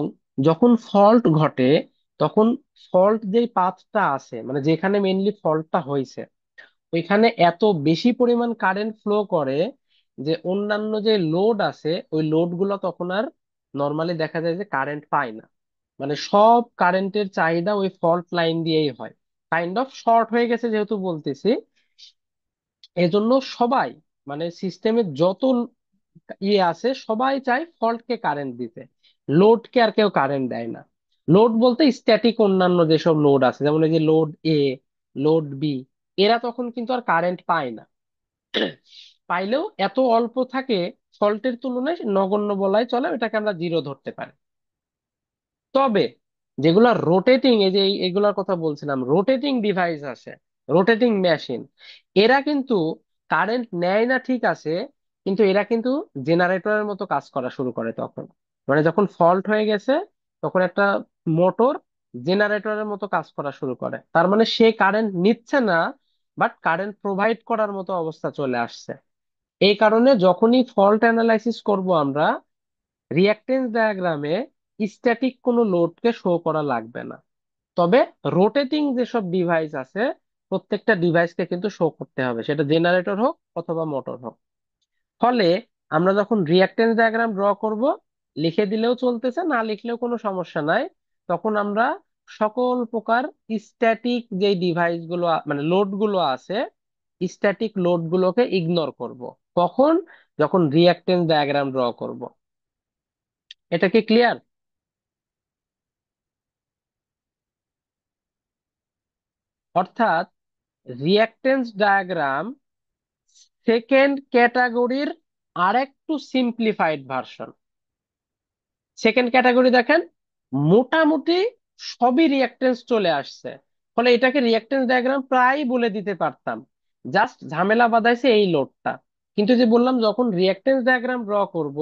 যখন ফল্ট ঘটে, তখন ফল্ট যেই পাথটা আছে, মানে যেখানে মেইনলি ফল্টটা হয়েছে, ওইখানে এত বেশি পরিমাণ কারেন্ট ফ্লো করে যে অন্যান্য যে লোড আছে ওই লোড গুলো তখন আর নর্মালি দেখা যায় যে কারেন্ট পায় না। মানে সব কারেন্টের চাহিদা ওই ফল্ট লাইন দিয়েই হয়। কাইন্ড অফ শর্ট হয়ে গেছে যেহেতু বলতেছি, এজন্য সবাই, মানে সিস্টেমে যত ইয়ে আছে সবাই চায় ফল্টকে কারেন্ট দিতে, লোডকে আর কেউ কারেন্ট দেয় না। লোড বলতে স্ট্যাটিক অন্যান্য যেসব লোড আছে, যেমন এই যে লোড এ, লোড বি, এরা তখন কিন্তু আর কারেন্ট পায় না। পাইলেও এত অল্প থাকে, ফল্টের তুলনায় নগণ্য বলাই চলে, এটাকে আমরা জিরো ধরতে পারি। তবে যেগুলা রোটেটিং, এই যে এগুলার কথা বলছিলাম, রোটেটিং ডিভাইস আছে, রোটেটিং মেশিন, এরা কিন্তু কারেন্ট নেয় না ঠিক আছে, কিন্তু এরা কিন্তু জেনারেটরের মতো কাজ করা শুরু করে তখন। মানে যখন ফল্ট হয়ে গেছে, তখন একটা মোটর জেনারেটরের মতো কাজ করা শুরু করে, তার মানে সে কারেন্ট নিচ্ছে না, বাট কারেন্ট প্রোভাইড করার মতো অবস্থা চলে আসছে। এই কারণে যখনই ফল্ট অ্যানালাইসিস করব আমরা, রিঅ্যাকটেন্স ডায়াগ্রামে স্ট্যাটিক কোনো লোডকে শো করা লাগবে না। তবে রোটেটিং যেসব ডিভাইস আছে, প্রত্যেকটা ডিভাইসকে কিন্তু শো করতে হবে, সেটা জেনারেটর হোক অথবা মোটর হোক। ফলে আমরা যখন রিঅ্যাকটেন্স ডায়াগ্রাম ড্র করব, লিখে দিলেও চলতেছে, না লিখলেও কোনো সমস্যা নাই। তখন আমরা সকল প্রকার স্ট্যাটিক যে ডিভাইস গুলো মানে লোড গুলো আছে, স্ট্যাটিক লোড গুলোকে ইগনোর করব। কখন? যখন রিঅ্যাকটেন্স ডায়াগ্রাম ড্র করব। এটা কি ক্লিয়ার? অর্থাৎ রিঅ্যাকটেন্স ডায়াগ্রাম সেকেন্ড ক্যাটাগরির আরেকটু সিম্পলিফাইড ভার্সন। সেকেন্ড ক্যাটাগরি দেখেন, মোটামুটি সবই রিঅ্যাকটেন্স চলে আসছে, ফলে এটাকে রিঅ্যাকটেন্স ডায়াগ্রাম প্রায় বলে দিতে পারতাম। জাস্ট ঝামেলা বাঁধাইছে এই লোডটা। কিন্তু যে বললাম, যখন রিঅ্যাকটেন্স ডায়াগ্রাম ড্র করব,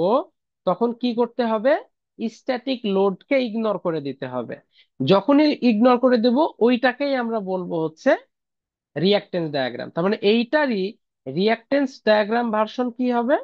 তখন কি করতে হবে? স্ট্যাটিক লোডকে ইগনোর করে দিতে হবে। যখনই ইগনোর করে দেব, ওইটাকেই আমরা বলবো হচ্ছে রিঅ্যাকটেন্স ডায়াগ্রাম। তার মানে এইটারই রিঅ্যাকটেন্স ডায়াগ্রাম ভার্সন কি হবে?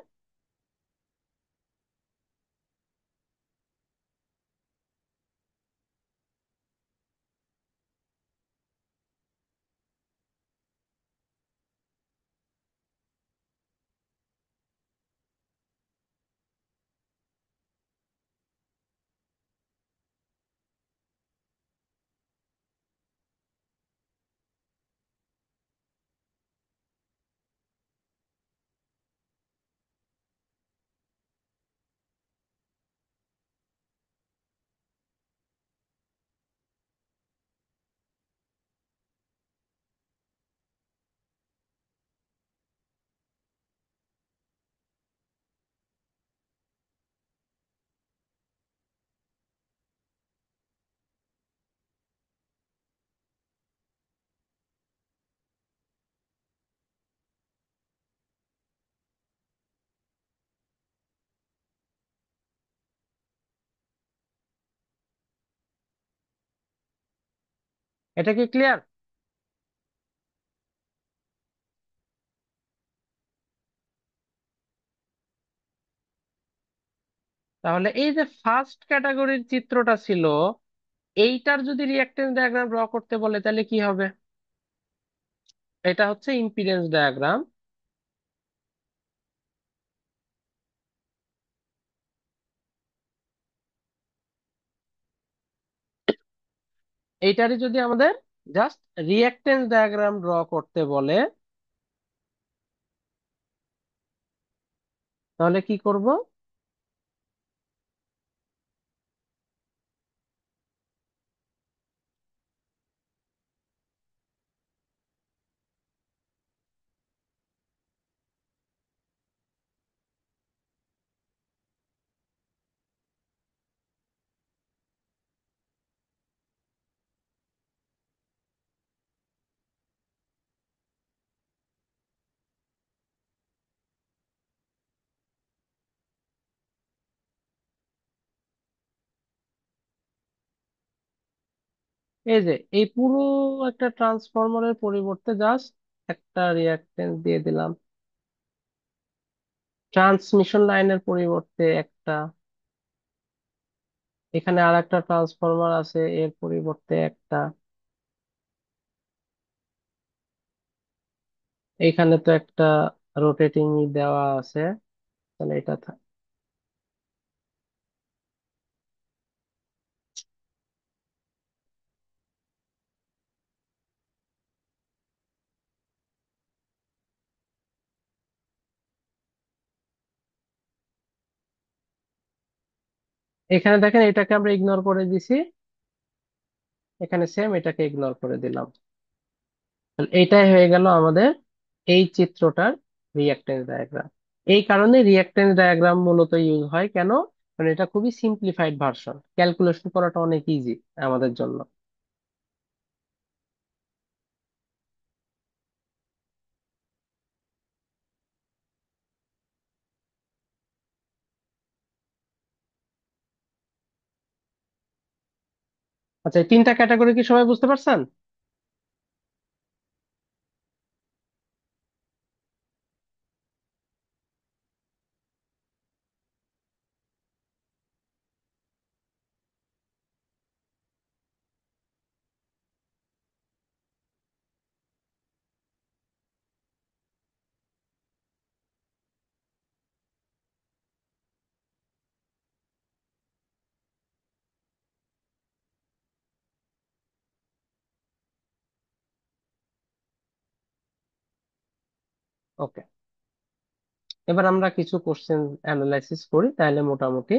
এটা কি ক্লিয়ার? তাহলে এই যে ফার্স্ট ক্যাটাগরির চিত্রটা ছিল, এইটার যদি রিঅ্যাকটেন্স ডায়াগ্রাম ড্র করতে বলে, তাহলে কি হবে? এটা হচ্ছে ইম্পিডেন্স ডায়াগ্রাম। এইটারই যদি আমাদের জাস্ট রিঅ্যাকটেন্স ডায়াগ্রাম ড্র করতে বলে, তাহলে কি করব? এই যে এই পুরো একটা ট্রান্সফরমারের পরিবর্তে জাস্ট একটা রিঅ্যাকটেন্স দিয়ে দিলাম, ট্রান্সমিশন লাইনের পরিবর্তে একটা, এখানে আর একটা ট্রান্সফরমার আছে এর পরিবর্তে একটা, এখানে তো একটা রোটেটিং দেওয়া আছে, তাহলে এটা এখানে দেখেন, এটাকে আমরা ইগনোর করে দিছি, এখানে সেম এটাকে ইগনোর করে দিলাম। তাহলে এইটাই হয়ে গেল আমাদের এই চিত্রটার রিঅ্যাকটেন্স ডায়াগ্রাম। এই কারণে রিঅ্যাকটেন্স ডায়াগ্রাম মূলত ইউজ হয় কেন? কারণ এটা খুবই সিম্পলিফাইড ভার্সন, ক্যালকুলেশন করাটা অনেক ইজি আমাদের জন্য। আচ্ছা, এই তিনটা ক্যাটাগরি কি সবাই বুঝতে পারছেন? ওকে, এবার আমরা কিছু কোশ্চেন অ্যানালাইসিস করি, তাহলে মোটামুটি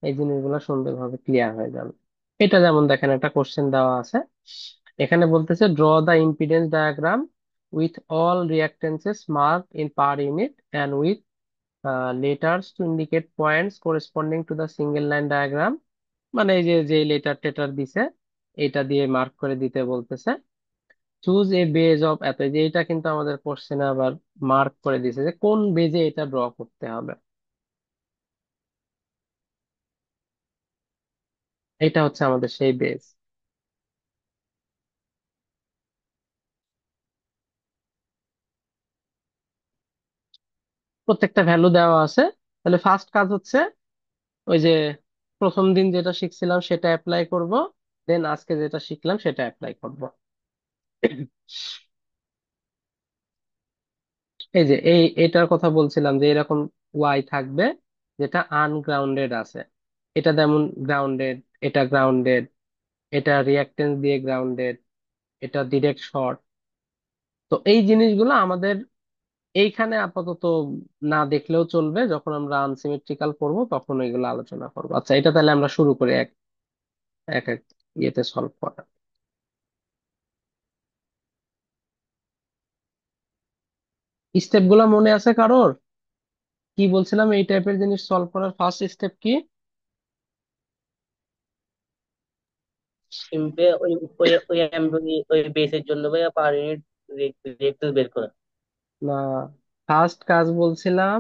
এই জিনিসগুলো সুন্দরভাবে ক্লিয়ার হয়ে যাবে। এটা যেমন দেখেন, একটা কোশ্চেন দেওয়া আছে, এখানে বলতেছে draw the impedance diagram with all reactances marked in per unit and with letters to indicate points corresponding to the single line diagram। মানে এই যে যে লেটার টেটার দিছে এটা দিয়ে মার্ক করে দিতে বলতেছে। চুজ এ বেজ অফ এত, এই যে এটা কিন্তু আমাদের কোশ্চেনে আবার মার্ক করে দিছে যে কোন বেজে এটা ড্র করতে হবে। এটা হচ্ছে আমাদের সেই বেজ। প্রত্যেকটা ভ্যালু দেওয়া আছে। তাহলে ফার্স্ট কাজ হচ্ছে ওই যে প্রথম দিন যেটা শিখছিলাম সেটা অ্যাপ্লাই করব, দেন আজকে যেটা শিখলাম সেটা অ্যাপ্লাই করব। এই যে এটার কথা বলছিলাম যে এরকম ওয়াই থাকবে যেটা আনগ্রাউন্ডেড আছে। এটা যেমন গ্রাউন্ডেড, এটা গ্রাউন্ডেড, এটা রিয়াক্টেন্স দিয়ে গ্রাউন্ডেড, এটা ডিরেক্ট শর্ট। তো এই জিনিসগুলো আমাদের এইখানে আপাতত না দেখলেও চলবে, যখন আমরা আনসিমেট্রিক্যাল করব তখন এগুলো আলোচনা করবো। আচ্ছা, এটা তাহলে আমরা শুরু করি এক এক এক ইয়েতে সলভ করা। স্টেপ গুলা মনে আছে কারোর? কি বলছিলাম এই টাইপের জিনিস সলভ করার ফার্স্ট স্টেপ কি? সিম্পে ওই ওই ওই ওই বেসের জন্য ভাইয়া পার ইউনিট রিঅ্যাক্টেন্স বের করা। না, ফার্স্ট কাজ বলছিলাম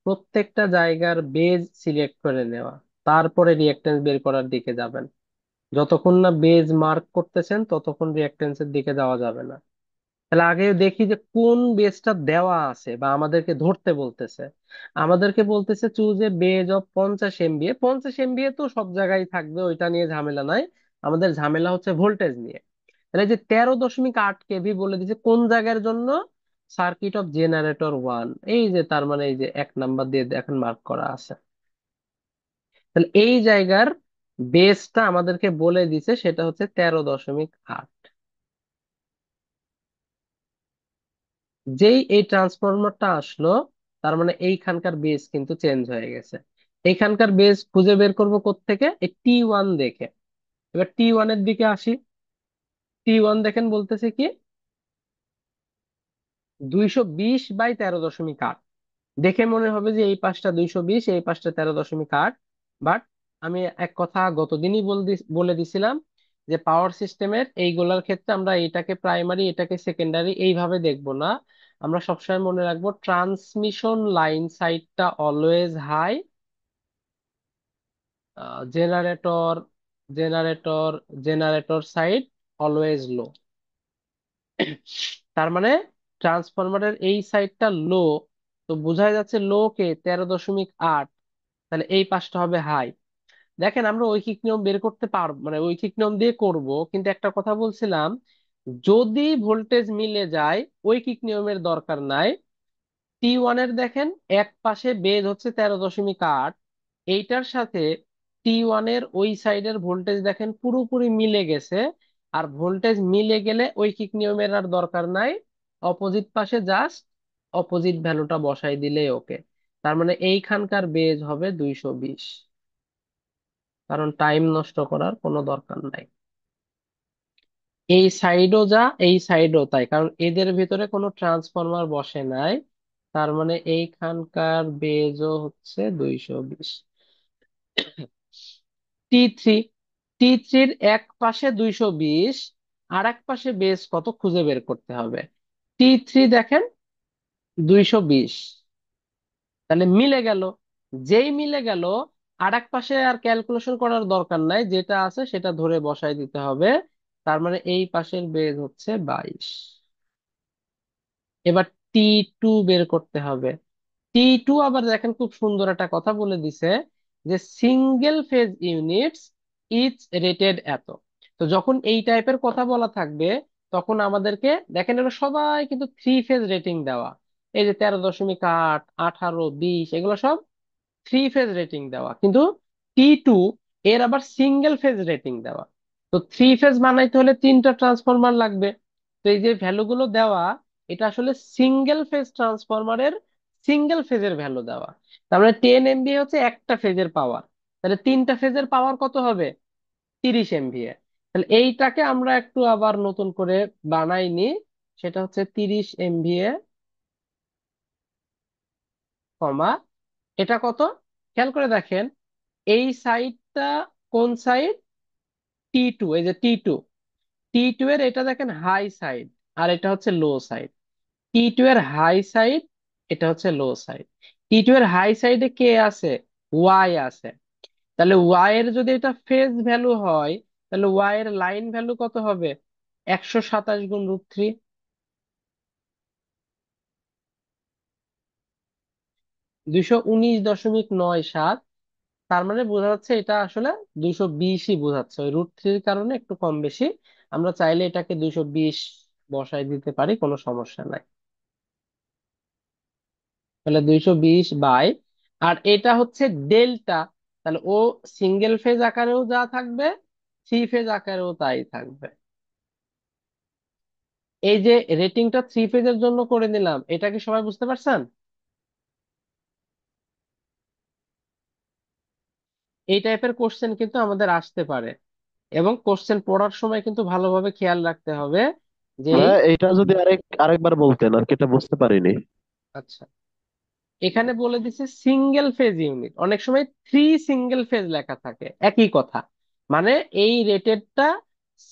প্রত্যেকটা জায়গার বেজ সিলেক্ট করে নেওয়া, তারপরে রিঅ্যাকটেন্স বের করার দিকে যাবেন। যতক্ষণ না বেজ মার্ক করতেছেন ততক্ষণ রিঅ্যাকটেন্সের দিকে যাওয়া যাবে না। তাহলে আগে দেখি যে কোন বেজটা দেওয়া আছে বা আমাদেরকে ধরতে বলতেছে। আমাদেরকে বলতেছে choose a base of 50 MVA। 50 MVA তো সব জায়গায় থাকবে, ওইটা নিয়ে ঝামেলা নাই। আমাদের ঝামেলা হচ্ছে ভোল্টেজ নিয়ে। তাহলে এই যে 13.8 কেভি বলে দিচ্ছে কোন জায়গার জন্য? Circuit of generator 1। এই যে তার মানে এই যে 1 নাম্বার দিয়ে এখন মার্ক করা আছে। তাহলে এই জায়গার বেসটা আমাদেরকে বলে দিছে সেটা হচ্ছে 13.8। যেই এই ট্রান্সফরমারটা আসলো, তার মানে এইখানকার বেস কিন্তু চেঞ্জ হয়ে গেছে। এইখানকার বেস খুঁজে বের করবো কোত্থেকে? এই T1 দেখে। এবার T1 এর দিকে আসি। T1 দেখেন বলতেছে কি 220/13.8। দেখে মনে হবে যে এই পাশটা 220, এই পাশটা 13.8। বাট আমি এক কথা গতদিনই বলে দিছিলাম যে পাওয়ার সিস্টেমের এইগুলার ক্ষেত্রে আমরা এটাকে প্রাইমারি এটাকে সেকেন্ডারি এইভাবে দেখবো না। আমরা সবসময় মনে রাখবো ট্রান্সমিশন লাইন সাইডটা always high, generator generator generator side always low. তার মানে ট্রান্সফরমারের এই সাইডটা লো, তো বোঝা যাচ্ছে লো কে 13.8। তাহলে এই পাশটা হবে হাই। দেখেন আমরা ঐকিক নিয়ম বের করতে পারবো, মানে ঐকিক নিয়ম দিয়ে করব, কিন্তু একটা কথা বলছিলাম, যদি ভোল্টেজ মিলে যায় ঐকিক নিয়মের দরকার নাই। T1 এর দেখেন এক পাশে বেজ হচ্ছে 13.8, এইটার সাথে T1 এর ওই সাইডের ভোল্টেজ দেখেন পুরোপুরি মিলে গেছে। আর ভোল্টেজ মিলে গেলে ঐকিক নিয়মের আর দরকার নাই, অপোজিট পাশে জাস্ট অপোজিট ভ্যালুটা বসাই দিলেই ওকে। তার মানে এইখানকার বেজ হবে 220, কারণ টাইম নষ্ট করার কোনো দরকার নাই। এই সাইডও যা এই সাইডও তাই, কারণ এদের ভিতরে কোনো ট্রান্সফরমার বসে নাই। তার মানে এইখানকার বেজও হচ্ছে 220। T3, T3-র এক পাশে 220, আর এক পাশে বেজ কত খুঁজে বের করতে হবে। T3 দেখেন 220, তাহলে মিলে গেল। যেই মিলে গেল, আর এক পাশে আর ক্যালকুলেশন করার দরকার নাই, যেটা আছে সেটা ধরে বসাই দিতে হবে। তার মানে এই পাশের বেজ হচ্ছে 22। এবার T2 বের করতে হবে। T2 আবার দেখেন খুব সুন্দর একটা কথা বলে দিছে যে single phase units each rated এত। তো যখন এই টাইপের কথা বলা থাকবে তখন আমাদেরকে দেখেন এরা সবাই কিন্তু 3 ফেজ রেটিং দেওয়া। এই যে 13.8, 18, 20 এগুলো সব 3 ফেজ রেটিং দেওয়া, কিন্তু T2 এর আবার সিঙ্গেল ফেজ রেটিং দেওয়া। তো 3 ফেজ বানাইতে হলে 3টা ট্রান্সফরমার লাগবে। তো এই যে ভ্যালুগুলো দেওয়া, এটা আসলে সিঙ্গেল ফেজ ট্রান্সফরমারের সিঙ্গেল ফেজের ভ্যালু দেওয়া। তার মানে 10 MVA হচ্ছে একটা ফেজের পাওয়ার, তাহলে তিনটা ফেজের পাওয়ার কত হবে? 30 MVA। তাহলে এইটাকে আমরা একটু আবার নতুন করে বানাইনি, সেটা হচ্ছে 30 MVA, কমা এটা কত? খেয়াল করে দেখেন, এই সাইডটা কোন সাইড? T2, এই যে T2, T2 এর এটা দেখেন হাই সাইড, আর এটা হচ্ছে লো সাইড। T2 এর হাই সাইড, এটা হচ্ছে লো সাইড। T2 এর হাই সাইডে কে আছে? ওয়াই আছে। তাহলে ওয়াই এর যদি এটা ফেজ ভ্যালু হয়, তাহলে ওয়াই এর লাইন ভ্যালু কত হবে? 127 × √3, 219.97। তার মানে বোঝা যাচ্ছে এটা আসলে 220ই বোঝাচ্ছে, ওই √3 কারণে একটু কম বেশি। আমরা চাইলে এটাকে 220 বসাই দিতে পারি, কোনো সমস্যা নাই। তাহলে 220 আর এটা হচ্ছে ডেল্টা, তাহলে ও সিঙ্গেল ফেজ আকারেও যা থাকবে, থ্রি ফেজ আকারেও তাই থাকবে। এই যে রেটিংটা থ্রি ফেজের জন্য করে নিলাম, এটা কি সবাই বুঝতে পারছেন? এই টাইপের কোশ্চেন কিন্তু আমাদের আসতে পারে, এবং কোশ্চেন পড়ার সময় কিন্তু ভালোভাবে খেয়াল রাখতে হবে যে ভাই এটা যদি আরেকবার বলতেন আর কি, এটা বুঝতে পারিনি। আচ্ছা, এখানে বলে দিছে সিঙ্গেল ফেজ ইউনিট, অনেক সময় থ্রি সিঙ্গেল ফেজ লেখা থাকে, একই কথা। মানে এই রেটেডটা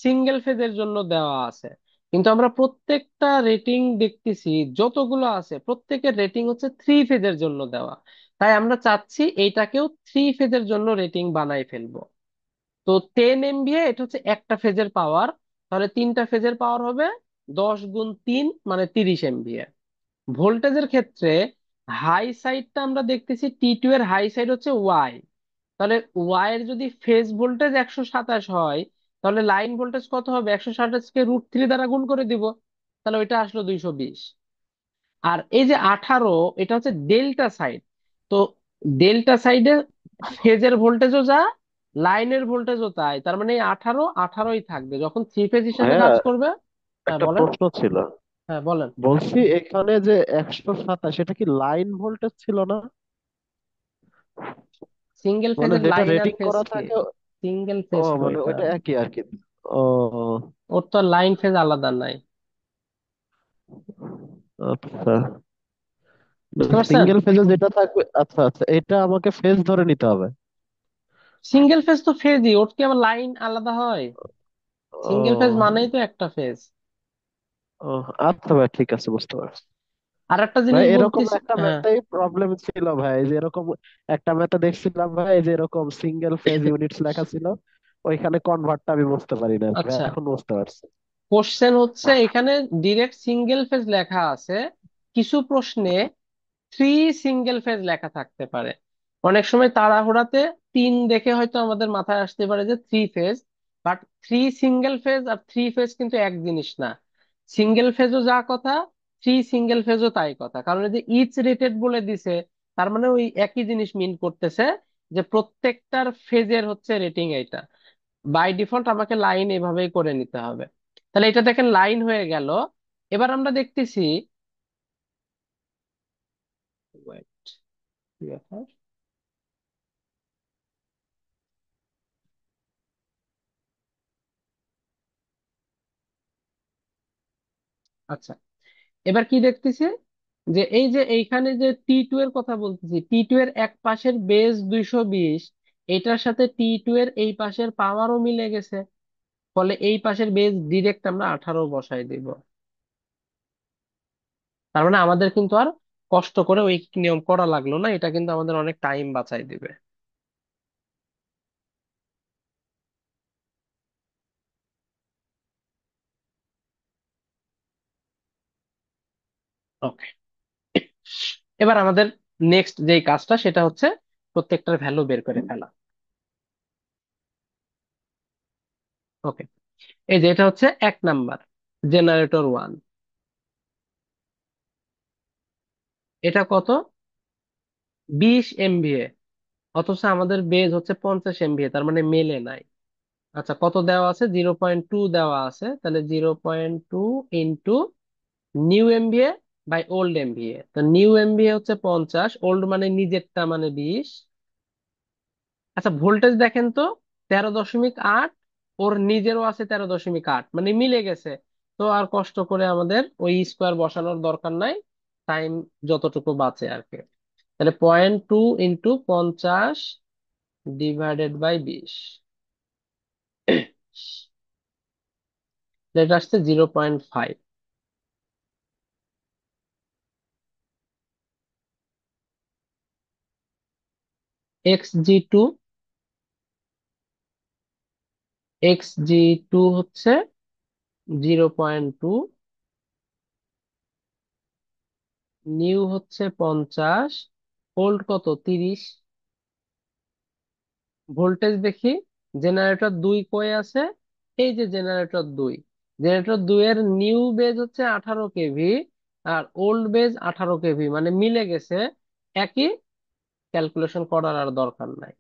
সিঙ্গেল ফেজের জন্য দেওয়া আছে, কিন্তু আমরা প্রত্যেকটা রেটিং দেখতেছি, যতগুলো আছে প্রত্যেকের রেটিং হচ্ছে থ্রি ফেজের জন্য দেওয়া। তাই আমরা চাচ্ছি এইটাকেও থ্রি ফেজের জন্য রেটিং বানাই ফেলবো। তো 10 MVA এটা হচ্ছে একটা ফেজের পাওয়ার, তাহলে তিনটা ফেজের পাওয়ার হবে 10 × 3 মানে 30 MVA। ভোল্টেজের ক্ষেত্রে হাই সাইডটা আমরা দেখতেছি, T2 এর হাই সাইড হচ্ছে ওয়াই, তাহলে ওয়াই এর যদি ফেজ ভোল্টেজ 127 হয়, তাহলে লাইন ভোল্টেজ কত হবে? 127 কে √3 দ্বারা গুণ করে দিব, তাহলে ওইটা আসলো 220। আর এই যে 18, এটা হচ্ছে ডেল্টা সাইড। তো ডেল্টা সাইডে ফেজের ভোল্টেজও যা, লাইনের ভোল্টেজও তাই, তার মানে এই 18 18ই থাকবে যখন থ্রি ফেজ হিসাবে ভাইয়া কাজ করবে। হ্যাঁ একটা বলেন। প্রশ্ন ছিল। হ্যাঁ বলেন। বলছি এখানে যে 127, এটা কি লাইন ভোল্টেজ ছিল না? সিঙ্গেল মানে ফেজের যেটা লাইন আর রেটিং ফেজ করা কি? থাকে। সিঙ্গেল ও ফেজ তো মানে এটা, ওইটা একই আর কি। ও ওর তো লাইন ফেজ আলাদা নাই। আচ্ছা, বুঝতে পারছেন? সিঙ্গেল ফেজে যেটা থাকবে, আচ্ছা আচ্ছা, এটা আমাকে ফেজ ধরে নিতে হবে। সিঙ্গেল ফেজ তো ফেজই, ওর কি আবার লাইন আলাদা হয়? সিঙ্গেল ফেজ ও মানেই তো একটা ফেজ। ও আচ্ছা ভাই, ঠিক আছে, বুঝতে পারছি। আর একটা ভাই জিনিস এরকম বলতেছি, একটা হ্যাঁ। ম্যাথেই প্রবলেম ছিল ভাই, যে এরকম একটা ম্যাথে দেখছিলাম ভাই, যে এরকম সিঙ্গেল ফেজ ইউনিটস লেখা ছিল, ওইখানে কনভার্টটা আমি বুঝতে পারি না আর কি ভাই, আচ্ছা, এখন বুঝতে পারছি। কোশ্চেন হচ্ছে এখানে ডিরেক্ট সিঙ্গেল ফেজ লেখা আছে, কিছু প্রশ্নে থ্রি সিঙ্গেল ফেজ লেখা থাকতে পারে। অনেক সময় তাড়াহুড়াতে তিন দেখে হয়তো আমাদের মাথায় আসতে পারে যে three phase, but three single phase আর থ্রি ফেজ কিন্তু এক জিনিস না। সিঙ্গেল ফেজও যা কথা, থ্রি সিঙ্গেল ফেজও তাই কথা, কারণ এই যে ইচ রেটেড বলে দিছে, তার মানে ওই একই জিনিস মিন করতেছে, যে প্রত্যেকটার ফেজের হচ্ছে রেটিং এইটা। বাই ডিফল্ট আমাকে লাইন এভাবেই করে নিতে হবে। তাহলে এটা দেখেন লাইন হয়ে গেল। এবার আমরা দেখতেছি, wait, কি ব্যাপার? আচ্ছা, এবার কি দেখতেছি, যে এই যে এইখানে যে T2 এর কথা বলতেছি, T2 এর এক পাশের বেস 220, এটার সাথে T2 এর এই পাশের পাওয়ারও মিলে গেছে, ফলে এই পাশের বেস ডিরেক্ট আমরা 18 বসাই দিব। তার মানে আমাদের কিন্তু আর কষ্ট করে ওই নিয়ম করা লাগলো না, এটা কিন্তু আমাদের অনেক টাইম বাঁচাই দিবে। ওকে, এবার আমাদের নেক্সট যে কাজটা সেটা হচ্ছে প্রত্যেকটার ভ্যালু বের করে ফেলা। ওকে, এই যে এটা হচ্ছে 1 নাম্বার, জেনারেটর 1। এটা কত? 20 MVA, অথচ আমাদের বেজ হচ্ছে 50 MVA, তার মানে মেলে নাই। আচ্ছা, কত দেওয়া আছে? 0.2 দেওয়া আছে, তাহলে 0.2 into new MVA by old MVA. তো নিউ এমভিএ হচ্ছে 50, ওল্ড মানে নিজেরটা মানে 20। আচ্ছা ভোল্টেজ দেখেন তো, 13.8, ওর নিজেরও আছে 13.8, মানে মিলে গেছে। তো আর কষ্ট করে আমাদের ওই স্কোয়ার বসানোর দরকার নাই, টাইম যতটুকু বাঁচে আর কি। তাহলে 0.2 × 50 ÷ 20, এটা আসছে 0.5। xg2, xg2 হচ্ছে 0.2, নিউ হচ্ছে 50, ওল্ড কত 30। ভোল্টেজ দেখি, জেনারেটর 2 কয়ে আছে, এই যে জেনারেটর 2, জেনারেটর 2 এর নিউ বেজ হচ্ছে 18 কেভি, আর ওল্ড বেজ 18 কেভি, মানে মিলে গেছে। একই, ক্যালকুলেশন করার আর দরকার নাই।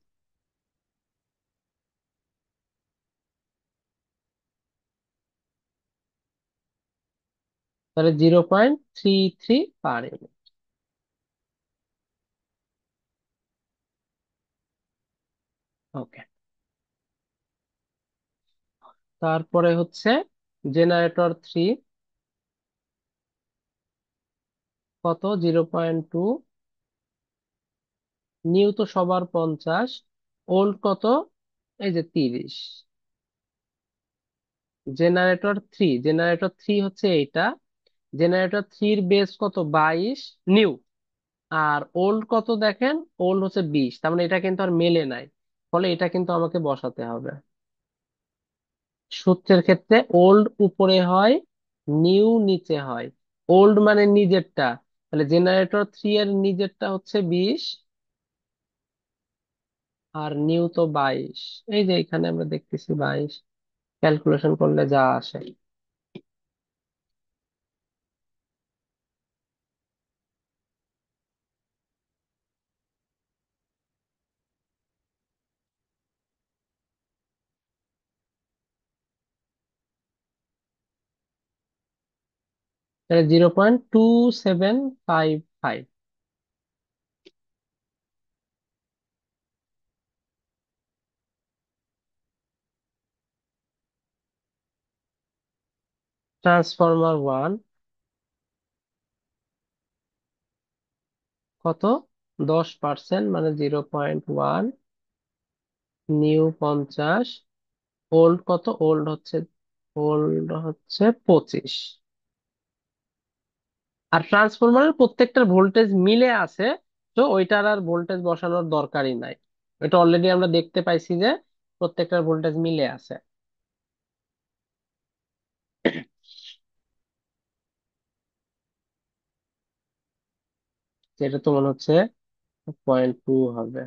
তাহলে 0.33 পার ইউনিট। ওকে, তারপরে হচ্ছে জেনারেটর 3, কত 0.2, নিউ তো সবার 50, ওল্ড কত, এই যে 30। জেনারেটর থ্রি হচ্ছে এইটা, জেনারেটর 3 এর বেস কত 22, নিউ। আর ওল্ড কত দেখেন, ওল্ড হচ্ছে 20, তার মানে এটা কিন্তু আর মেলে নাই, ফলে এটা কিন্তু আমাকে বসাতে হবে। সূত্রের ক্ষেত্রে ওল্ড উপরে হয়, নিউ নিচে হয়। ওল্ড মানে নিজেরটা, তাহলে জেনারেটর 3 এর নিজেরটা হচ্ছে 20, আর নিউ তো 22, এই যে এখানে আমরা দেখতেছি 22, ক্যালকুলেশন করলে যা আসে। তাহলে 0.2755। ট্রান্সফরমার 1 কত, 10%, মানে 0.1, নিউ 50, ওল্ড কত, ওল্ড হচ্ছে 25। আর ট্রান্সফরমারের প্রত্যেকটার ভোল্টেজ মিলে আছে, তো ওইটার আর ভোল্টেজ বসানোর দরকারই নাই। এটা অলরেডি আমরা দেখতে পাইছি যে প্রত্যেকটার ভোল্টেজ মিলে আছে। যেটা তো মনে হচ্ছে 0.2 হবে।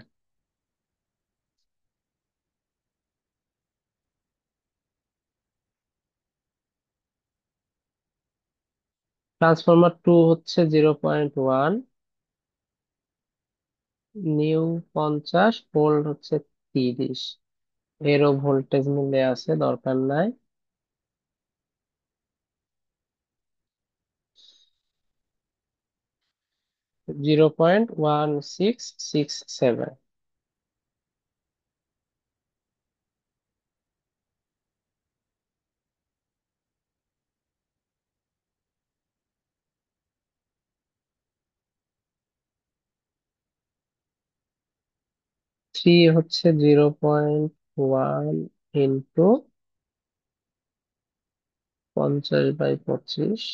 ট্রান্সফরমার 2 হচ্ছে 0.1, নিউ 50, ওল্ড হচ্ছে 30, এরও ভোল্টেজ মিলে আছে, দরকার নাই। 0.1667। 3 হচ্ছে 0.1 ইন্টু 50/25,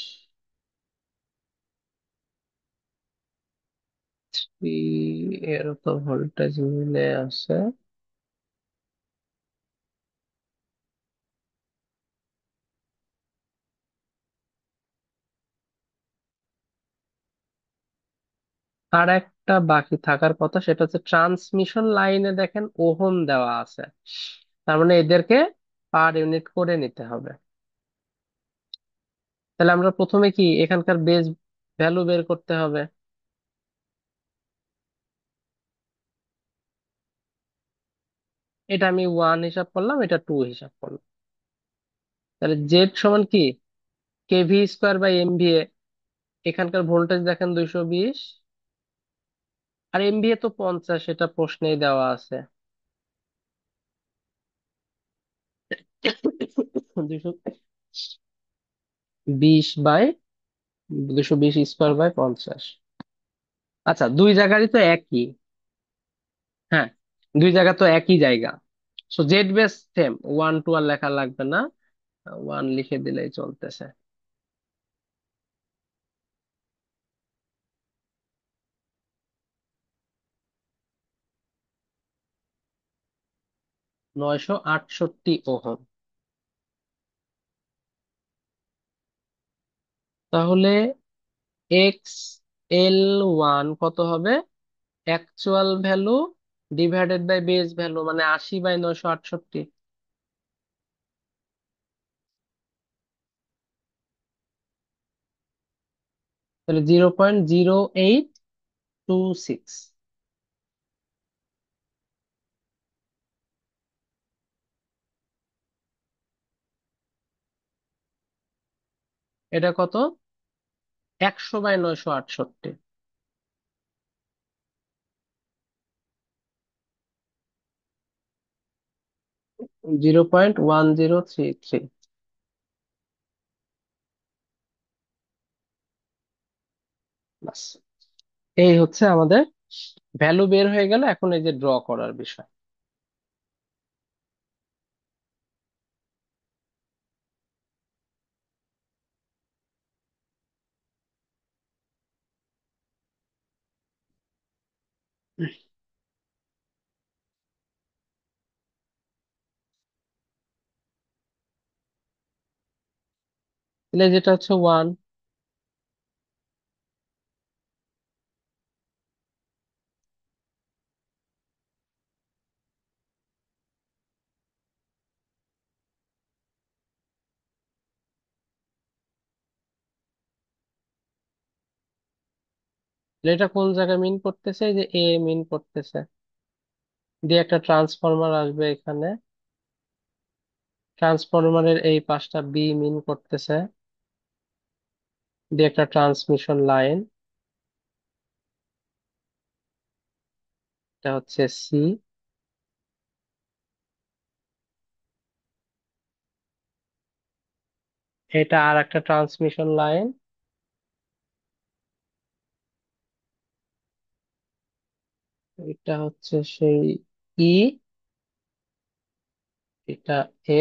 এর তো ভোল্টেজ মিলে আছে। আর একটা বাকি থাকার কথা, সেটা হচ্ছে ট্রান্সমিশন লাইনে দেখেন ওহম দেওয়া আছে, তার মানে এদেরকে পার ইউনিট করে নিতে হবে। তাহলে আমরা প্রথমে কি এখানকার বেস ভ্যালু বের করতে হবে। এটা আমি 1 হিসাব করলাম, এটা 2 হিসাব করলাম। তাহলে জেড সমান কি, কেভি স্কোয়ার বাই এমভিএ। এখানকার ভোল্টেজ দেখেন 220, আর এমভিএ তো 50, এটা প্রশ্নেই দেওয়া আছে। 220/220 স্কোয়ার বাই 50। আচ্ছা, দুই জায়গারই তো একই। হ্যাঁ, দুই জায়গা তো একই জায়গা। সো জেড বেস সেম, 1 2 আর লেখা লাগবে না, 1 লিখে দিলেই চলতেছে। 968 ওহম। তাহলে XL1 কত হবে? Actual value divided by base value, মানে 80/968। তাহলে 0.0826। এটা কত? 100/968। 0.1033। বাস, এই হচ্ছে আমাদের ভ্যালু বের হয়ে গেল। এখন এই যে ড্র করার বিষয়। তাহলে যেটা হচ্ছে 1, এটা কোন জায়গায় মিন করতেছে? এই যে এ মিন করতেছে, দিয়ে একটা ট্রান্সফরমার আসবে এখানে, ট্রান্সফরমারের এই পাশটা বি মিন করতেছে, দিয়ে একটা ট্রান্সমিশন লাইন, এটা হচ্ছে সি, এটা আর একটা ট্রান্সমিশন লাইন, এটা হচ্ছে সেই ই, এটা এ,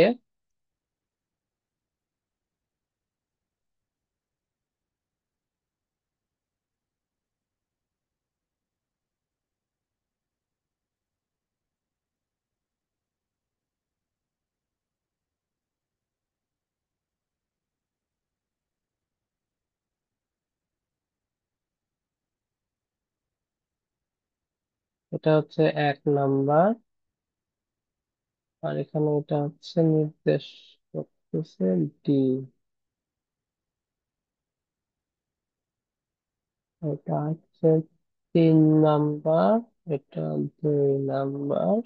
এটা হচ্ছে 1 নাম্বার, আর এখানে এটা হচ্ছে নির্দেশ করতেছে ডি, এটা হচ্ছে 3 নাম্বার, এটা 2 নাম্বার।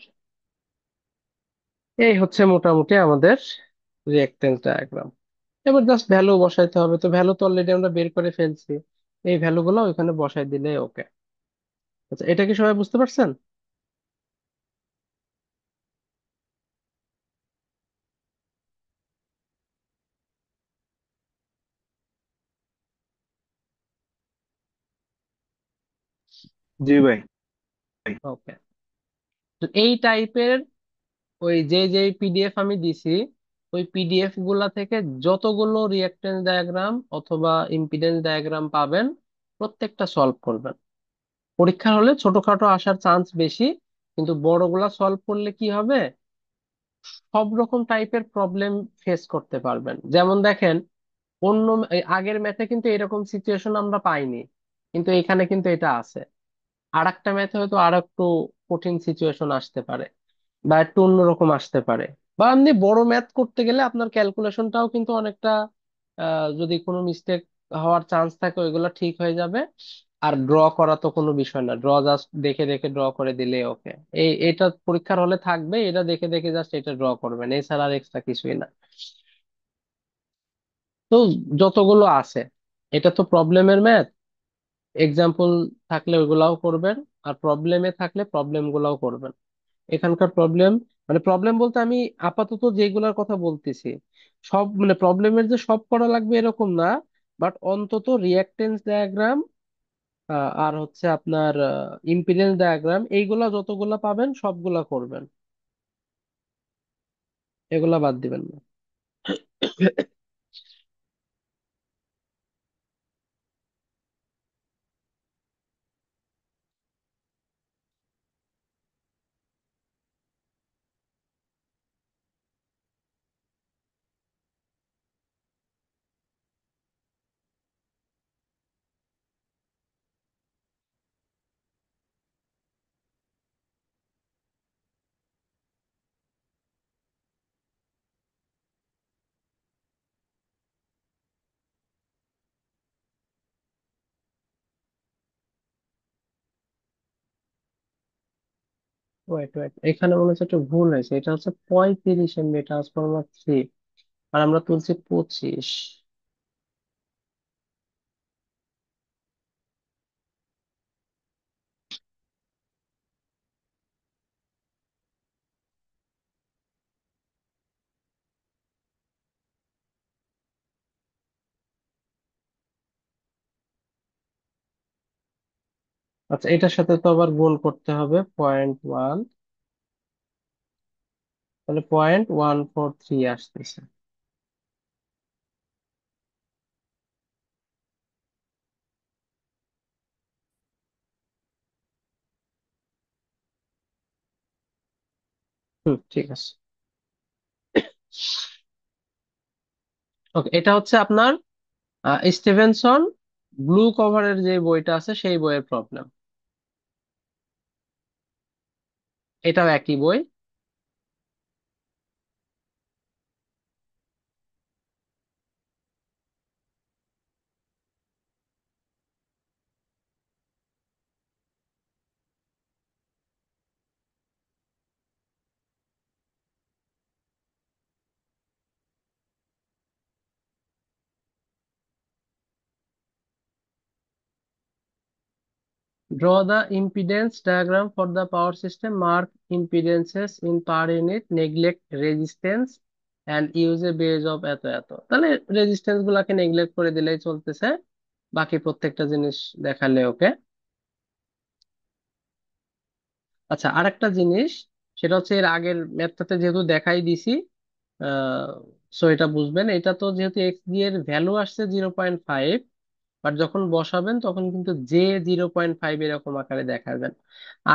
এই হচ্ছে মোটামুটি আমাদের রিঅ্যাকট্যান্স ডায়াগ্রাম। এবার জাস্ট ভ্যালু বসাইতে হবে, তো ভ্যালু তো অলরেডি আমরা বের করে ফেলছি, এই ভ্যালু গুলো ওইখানে বসাই দিলে ওকে। আচ্ছা, এটা কি সবাই বুঝতে পারছেন? জি ভাই। ওকে। তো এই টাইপের ওই যে যে পিডিএফ আমি দিছি, ওই পিডিএফ গুলা থেকে যতগুলো রিঅ্যাকট্যান্স ডায়াগ্রাম অথবা ইম্পিডেন্স ডায়াগ্রাম পাবেন, প্রত্যেকটা সলভ করবেন। পরীক্ষার হলে ছোটখাটো আসার চান্স বেশি, কিন্তু বড়গুলা সলভ করলে কি হবে, সব রকম টাইপের প্রবলেম ফেস করতে পারবেন। যেমন দেখেন, এই আগের ম্যাথে কিন্তু এরকম সিচুয়েশন আমরা পাইনি, কিন্তু এখানে কিন্তু এটা আছে। আর একটা ম্যাথে হয়তো আর একটু কঠিন সিচুয়েশন আসতে পারে, বা একটু অন্যরকম আসতে পারে। বা আপনি বড় ম্যাথ করতে গেলে আপনার ক্যালকুলেশনটাও কিন্তু অনেকটা, যদি কোনো মিস্টেক হওয়ার চান্স থাকে ওইগুলো ঠিক হয়ে যাবে। আর ড্র করা তো কোনো বিষয় না, ড্র জাস্ট দেখে দেখে ড্র করে দিলে ওকে। এটা পরীক্ষার হলে থাকবে, এটা দেখে দেখে জাস্ট এটা ড্র করবেন, এছাড়া আর এক্সট্রা কিছুই না। তো যতগুলো আছে এটা তো প্রবলেমের ম্যাথ, এক্সাম্পল থাকলে ওইগুলাও করবেন, আর প্রবলেমে থাকলে প্রবলেম গুলাও করবেন। এখানকার প্রবলেম, মানে প্রবলেম বলতে আমি আপাতত যেগুলোর কথা বলতেছি সব, মানে প্রবলেমের যে সব করা লাগবে এরকম না, বাট অন্তত রিয়াকটেন্স ডায়াগ্রাম আর হচ্ছে আপনার ইম্পিডেন্স ডায়াগ্রাম এইগুলা যতগুলা পাবেন সবগুলা করবেন, এগুলা বাদ দিবেন না। ওয়েট ওয়েট, এখানে মনে হচ্ছে একটু ভুল হয়েছে, এটা হচ্ছে 35 MB ট্রান্সফরমার 3, আর আমরা তুলছি 25। আচ্ছা, এটার সাথে তো আবার গুণ করতে হবে 0.1, তাহলে 0.143 আসতেছে। হুম, ঠিক আছে। ওকে, এটা হচ্ছে আপনার স্টিভেনসন ব্লু কভারের যে বইটা আছে সেই বইয়ের প্রবলেম। এটাও একই বই। Draw the impedance diagram for the power system. Mark impedances in per unit, neglect resistance and use a base of এত এত। তাহলে রেজিস্ট্যান্স গুলাকে নেগলেক্ট করে দিলেই চলতেছে, বাকি প্রত্যেকটা জিনিস দেখালে ওকে। আচ্ছা, আরেকটা জিনিস, সেটা হচ্ছে এর আগের ম্যাথটাতে যেহেতু দেখাই দিছি, সো এটা বুঝবেন, এটা তো যেহেতু এক্স ডি এর ভ্যালু আসছে 0.5, বাট যখন বসাবেন তখন কিন্তু জে 0.5 এরকম আকারে দেখাবেন।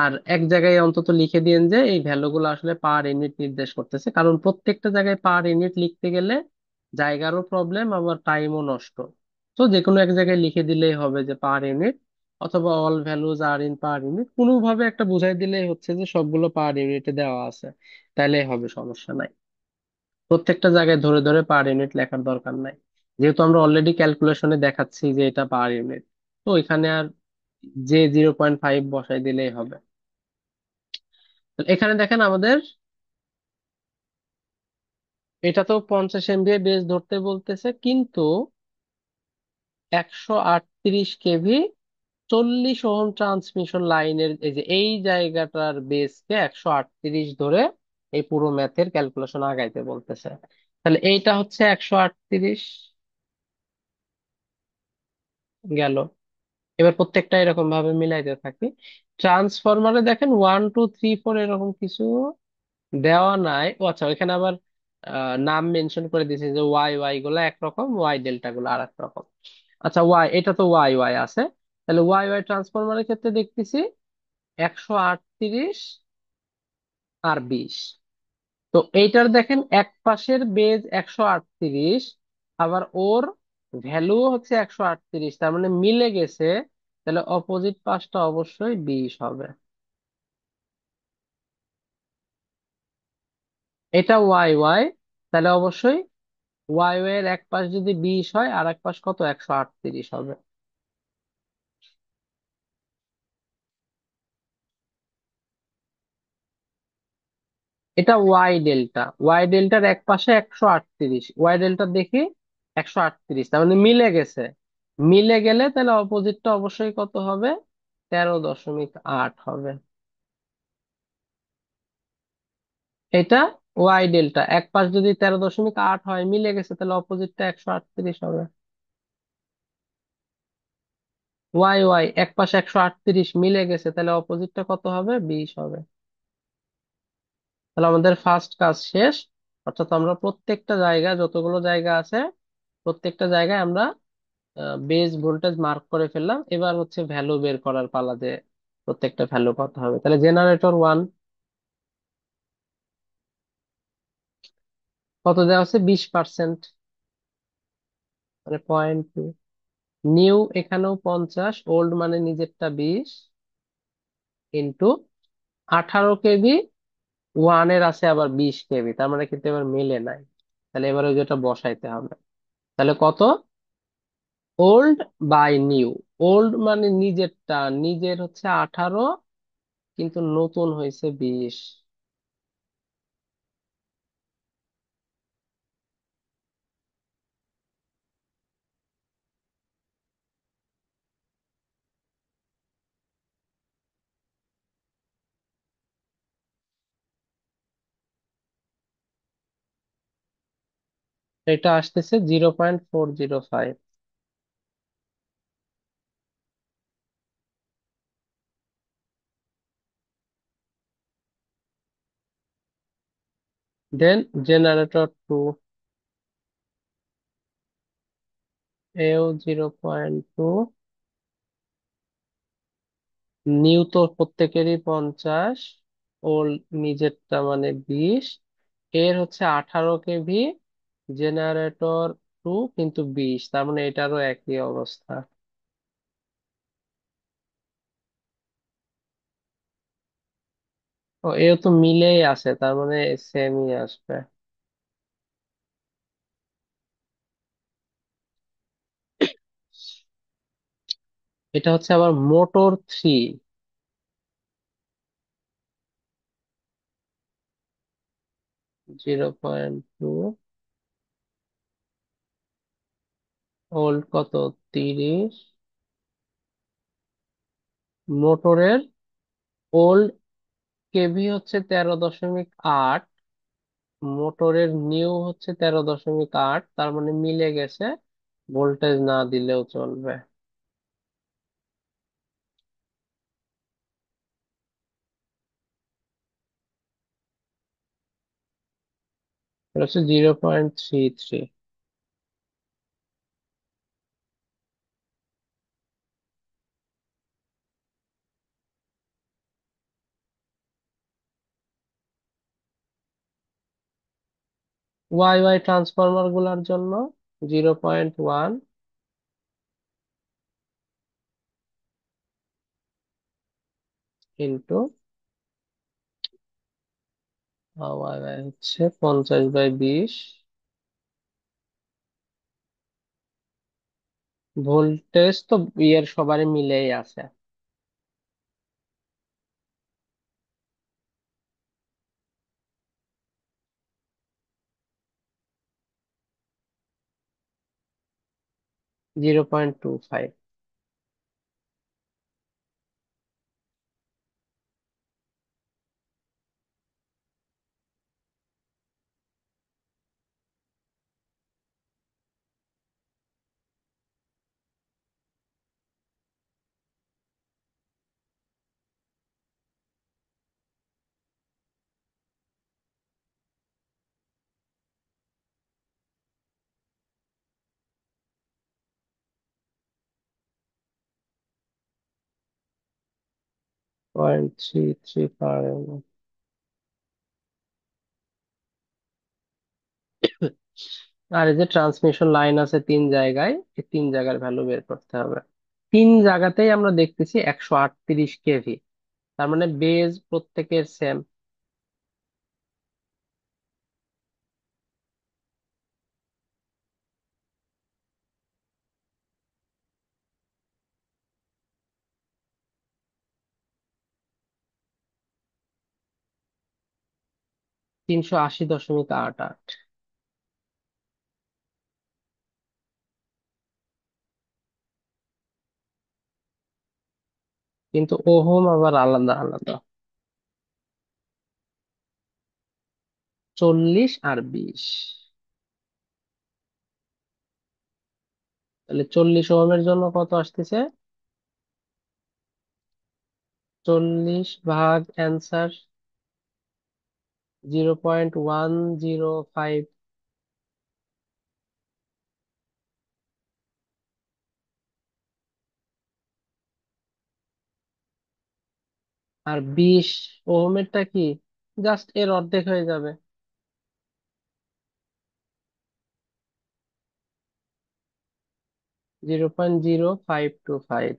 আর এক জায়গায় অন্তত লিখে দিন যে এই ভ্যালুগুলো আসলে পার ইউনিট নির্দেশ করতেছে, কারণ প্রত্যেকটা জায়গায় পার ইউনিট লিখতে গেলে জায়গারও প্রবলেম, আবার টাইমও নষ্ট। তো যে কোনো এক জায়গায় লিখে দিলেই হবে যে পার ইউনিট, অথবা all values are in per unit, কোনোভাবে একটা বুঝাই দিলেই হচ্ছে যে সবগুলো পার ইউনিটে দেওয়া আছে, তাইলেই হবে, সমস্যা নাই। প্রত্যেকটা জায়গায় ধরে ধরে পার ইউনিট লেখার দরকার নাই, যেহেতু আমরা অলরেডি ক্যালকুলেশনে দেখাচ্ছি যে এটা পার ইউনিট। তো এখানে আর যে 0.5 বসাই দিলেই হবে। তো এখানে দেখেন আমাদের এটা তো 50 MVA বেস ধরতে বলতেছে, কিন্তু 138 কেভি 40 ওহম ট্রান্সমিশন লাইনের এই যে এই জায়গাটার বেসকে 138 ধরে এই পুরো ম্যাথের ক্যালকুলেশন আগাইতে বলতেছে। তাহলে এইটা হচ্ছে 138 গেল। এবার প্রত্যেকটা এরকম ভাবে মিলাইতে থাকি। ট্রান্সফরমারে দেখেন 1 2 3 4 এরকম কিছু দেওয়া নাই। ও আচ্ছা, এখানে আবার নাম মেনশন করে দিয়েছে যে ওয়াই ওয়াই গুলা একরকম, ওয়াই ডেল্টা গুলো আর এক রকম। আচ্ছা, ওয়াই, এটা তো ওয়াই ওয়াই আছে, তাহলে ওয়াই ওয়াই ট্রান্সফরমারের ক্ষেত্রে দেখতেছি 138 আর 20। তো এইটার দেখেন এক পাশের বেজ 138, আবার ওর ভ্যালু হচ্ছে 138, তার মানে মিলে গেছে। তাহলে অপোজিট পাশটা অবশ্যই 20 হবে। এটা ওয়াই ওয়াই, তাহলে অবশ্যই ওয়াই ওয়াই এর এক পাশ যদি 20 হয় আর এক পাশ কত, 138 হবে। এটা ওয়াই ডেল্টা, ওয়াই ডেল্টার এক পাশে 138, ওয়াই ডেল্টা দেখি 138, তার মানে মিলে গেছে। মিলে গেলে তাহলে অপোজিটটা অবশ্যই কত হবে? 13.8 হবে। এটা ওয়াই ডেল্টা, এক পাশ যদি 13.8 হয়, মিলে গেছে, তাহলে অপোজিটটা 138 হবে। ওয়াই ওয়াই, এক পাশ 138 মিলে গেছে, তাহলে অপোজিটটা কত হবে? 20 হবে। তাহলে আমাদের ফার্স্ট কাজ শেষ। অর্থাৎ আমরা প্রত্যেকটা জায়গায়, যতগুলো জায়গা আছে প্রত্যেকটা জায়গায় আমরা বেস ভোল্টেজ মার্ক করে ফেললাম। এবার হচ্ছে ভ্যালু বের করার পালা, যে প্রত্যেকটা ভ্যালু কত হবে। তাহলে জেনারেটর ওয়ান কত দেওয়া আছে? 20%, মানে 0.2। নিউ এখানেও 50, ওল্ড মানে নিজেরটা 20, ইন্টু 18 কেভি। ওয়ানের আছে আবার 20 কেভি, তার মানে কিন্তু এবার মেলে নাই। তাহলে এবার ওই যেটা বসাইতে হবে। তাহলে কত? Old by new. ওল্ড মানে নিজেরটা, নিজের হচ্ছে 18, কিন্তু নতুন হয়েছে 20। এটা আসতেছে 0.405। দেন জেনারেটর টু, এও 0.2। নিউ তো প্রত্যেকেরই 50, ওল্ড নিজেরটা মানে 20, এর হচ্ছে 18 কেভি, জেনারেটর টু কিন্তু 20, তার মানে এটারও একই অবস্থা। ও, এও তো মিলেই আছে, তার মানে সেমই আসবে। এটা হচ্ছে আবার মোটর থ্রি, 0.2, ওল্ড কত? 30। মোটরের ওল্ড কেভি হচ্ছে 13.8, মোটরের নিউ হচ্ছে 13.8, তার মানে মিলে গেছে, ভোল্টেজ না দিলেও চলবে। এটা হচ্ছে 0.33। ওয়াই ওয়াই ট্রান্সফরমার গুলার জন্য 0.1 ইন্টু ওয়াই ওয়াই হচ্ছে 50/20। ভোল্টেজ তো ইয়ের সবারই মিলেই আছে। 0.25। 0.33 পার। আর এই যে ট্রান্সমিশন লাইন আছে 3 জায়গায়, এই 3 জায়গার ভ্যালু বের করতে হবে। 3 জায়গাতেই আমরা দেখতেছি 138 কেভি, তার মানে বেজ প্রত্যেকের সেম। 380.88। কিন্তু ওহম আবার আলাদা আলাদা। 40 আর 20, তাহলে 40 ওহমের জন্য কত আসতেছে? 40 ভাগ অ্যান্সার 0.105। আর 20 ওহমেরটা কি? জাস্ট এর অর্ধেক হয়ে যাবে, 0.0525।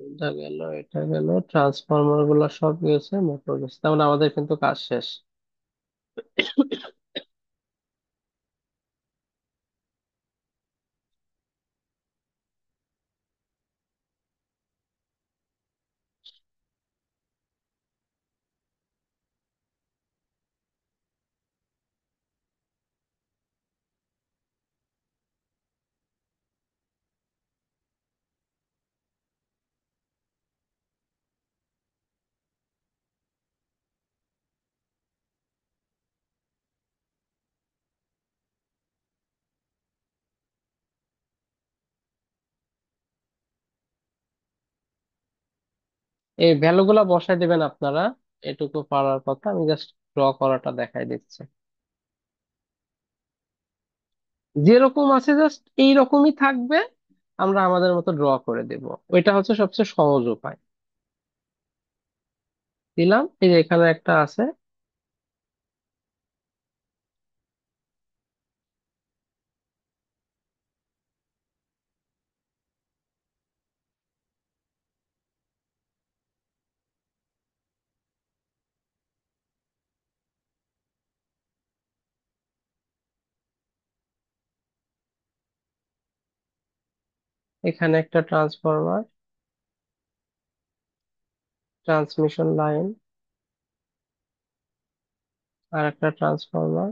এটা গেল, এটা গেল, ট্রান্সফরমার গুলো সব গেছে, মোটর গেছে, তার মানে আমাদের কিন্তু কাজ শেষ। এই ভ্যালু গুলা বসাই দিবেন আপনারা, এটুকু পারার কথা, আমি জাস্ট ড্র করাটা দেখাই দিচ্ছি। যেরকম আছে জাস্ট এইরকমই থাকবে, আমরা আমাদের মতো ড্র করে দেব। ওইটা হচ্ছে সবচেয়ে সহজ উপায়। দিলাম, এই যে এখানে একটা আছে, এখানে একটা ট্রান্সফরমার, ট্রান্সমিশন লাইন, আর একটা ট্রান্সফরমার।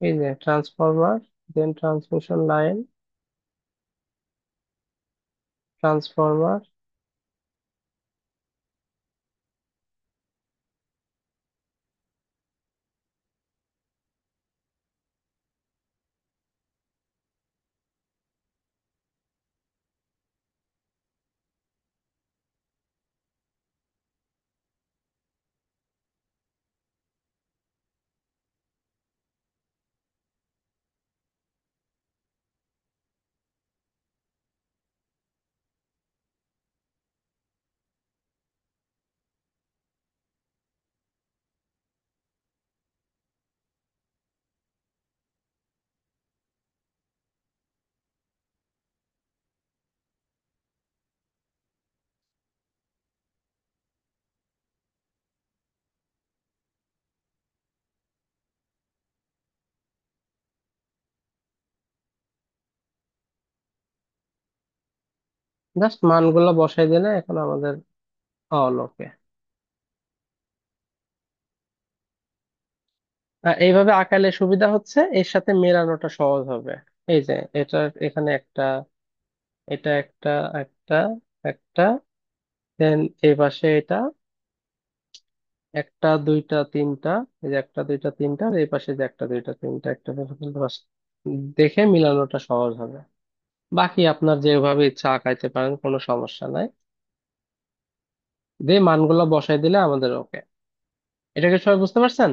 এই যে ট্রান্সফরমার, দেন ট্রান্সমিশন লাইন, ট্রান্সফরমার। জাস্ট মানগুলো বসাই দিলে এখন আমাদের অল ওকে। এইভাবে আঁকালে সুবিধা হচ্ছে, এর সাথে মেলানোটা সহজ হবে। এই যে এটা, এখানে একটা, এটা একটা, একটা, একটা, দেন এই পাশে এটা, একটা দুইটা তিনটা, এই যে একটা দুইটা তিনটা, আর এই পাশে যে একটা দুইটা তিনটা, একটা দুইটা তিনটা, বাস। দেখে মিলানোটা সহজ হবে। বাকি আপনার যেভাবে ইচ্ছা আঁকাইতে পারেন, কোনো সমস্যা নাই। দিয়ে মানগুলো বসাই দিলে আমাদের ওকে। এটাকে সবাই বুঝতে পারছেন?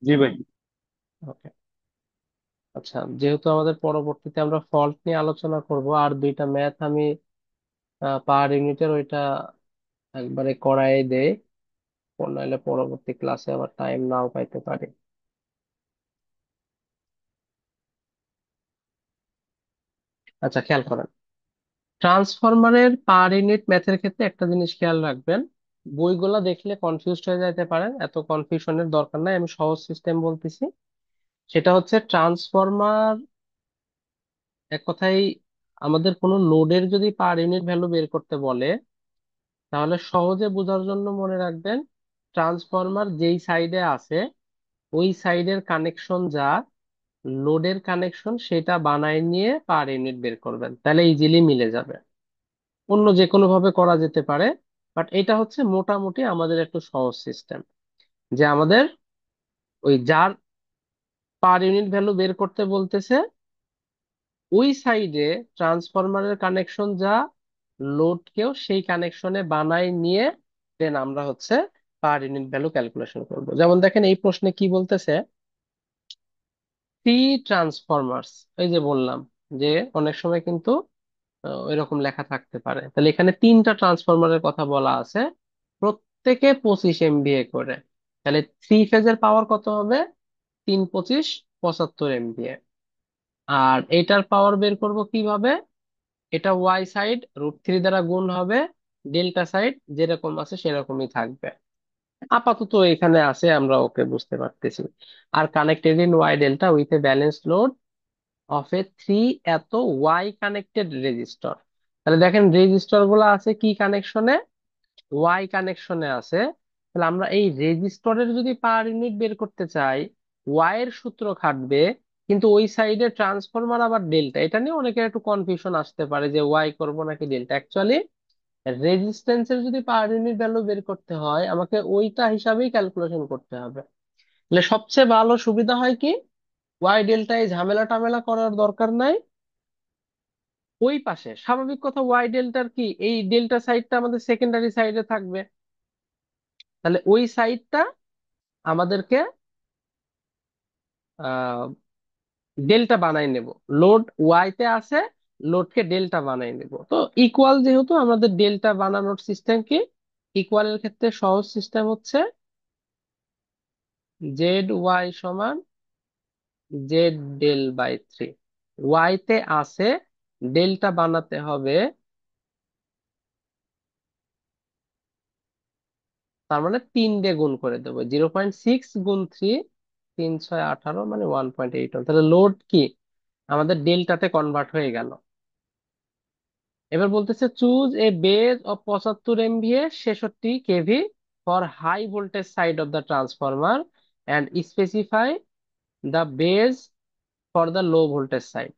জি ভাই। ওকে। আচ্ছা, যেহেতু আমাদের পরবর্তীতে আমরা ফল্ট নিয়ে আলোচনা করব, আর দুইটা ম্যাথ আমি পার ইউনিটের ওইটা একবারে করাই দেই, নাহলে পরবর্তী ক্লাসে আবার টাইম নাও পাইতে পারি। আচ্ছা, খেয়াল করেন, ট্রান্সফরমারের পার ইউনিট ম্যাথের ক্ষেত্রে একটা জিনিস খেয়াল রাখবেন। বইগুলা দেখলে কনফিউজড হয়ে যেতে পারেন, এত কনফিউশনের দরকার নাই, আমি সহজ সিস্টেম বলতেছি। সেটা হচ্ছে ট্রান্সফরমার, এক কথায় আমাদের কোনো লোডের যদি পার ইউনিট ভ্যালু বের করতে বলে, তাহলে সহজে বোঝার জন্য মনে রাখবেন, ট্রান্সফরমার যেই সাইডে আছে ওই সাইডের কানেকশন যা লোডের কানেকশন সেটা বানায় নিয়ে পার ইউনিট বের করবেন, তাহলে ইজিলি মিলে যাবে। অন্য যে কোনো ভাবে করা যেতে পারে, বাট এটা হচ্ছে মোটামুটি আমাদের একটু সহজ সিস্টেম, যে আমাদের ওই যার পার ইউনিট ভ্যালু বের করতে বলতেছে ওই সাইডে ট্রান্সফরমারের কানেকশন যা লোডকেও সেই কানেকশনে বানাই নিয়ে দেন আমরা হচ্ছে পার ইউনিট ভ্যালু ক্যালকুলেশন করব। যেমন দেখেন এই প্রশ্নে কি বলতেছে, থ্রি ট্রান্সফরমার্স, এই যে বললাম যে অনেক সময় কিন্তু এরকম লেখা থাকতে পারে, তাহলে এখানে তিনটা ট্রান্সফরমারের কথা বলা আছে, প্রত্যেকে 25 MVA করে। তাহলে থ্রি ফেজের পাওয়ার কত হবে? 3 25 75 MVA। আর এটার পাওয়ার বের করব কিভাবে? এটা ওয়াই সাইড √3 দ্বারা গুণ হবে, ডেল্টা সাইড যেরকম আছে সেরকমই থাকবে। আপাতত এখানে আছে, আমরা ওকে বুঝতে পারতেছি। আর connected in Y delta with a balance load of a three, এত ওয়াই কানেক্টেড রেজিস্টর। তাহলে দেখেন রেজিস্টর গুলো আছে কি কানেকশনে? ওয়াই কানেকশনে আছে। তাহলে আমরা এই রেজিস্টরের যদি পার ইউনিট বের করতে চাই, ওয়াই এর সূত্র খাটবে, কিন্তু ওই সাইডে ট্রান্সফরমার আবার ডেল্টা, এটা নিয়ে অনেকের একটু কনফিউশন আসতে পারে যে ওয়াই করব নাকি ডেল্টা। অ্যাকচুয়ালি রেজিস্ট্যান্সের যদি পার ইউনিট ভ্যালু বের করতে হয় আমাকে ওইটা হিসাবেই ক্যালকুলেশন করতে হবে। তাহলে সবচেয়ে ভালো সুবিধা হয় কি, ওয়াই ডেল্টা এই ঝামেলা টামেলা করার দরকার নাই। ওই পাশে স্বাভাবিক কথা, ওয়াই ডেল্টার কি এই ডেল্টা সাইডটা আমাদের সেকেন্ডারি সাইডে থাকবে, তাহলে ওই সাইডটা আমাদেরকে আহ ডেল্টা বানাই নেব। লোড ওয়াই তে আছে, লোডকে ডেল্টা বানাই নেব। তো ইকুয়াল যেহেতু, আমাদের ডেল্টা বানানোর সিস্টেম কি, ইকুয়ালের ক্ষেত্রে সহজ সিস্টেম হচ্ছে জেড ওয়াই সমান Z del by three. Y তে আছে, ডেল্টা বানাতে হবে, তার মানে 3 দিয়ে গুণ করে দেবো, 0.6 গুণ 3, 3 6 18, মানে 1.8। তাহলে লোড কি আমাদের ডেল্টাতে কনভার্ট হয়ে গেল। এবার বলতেছে choose a base of 75 MVA 66 kV for high voltage side of the transformer and specify the base for the low voltage side.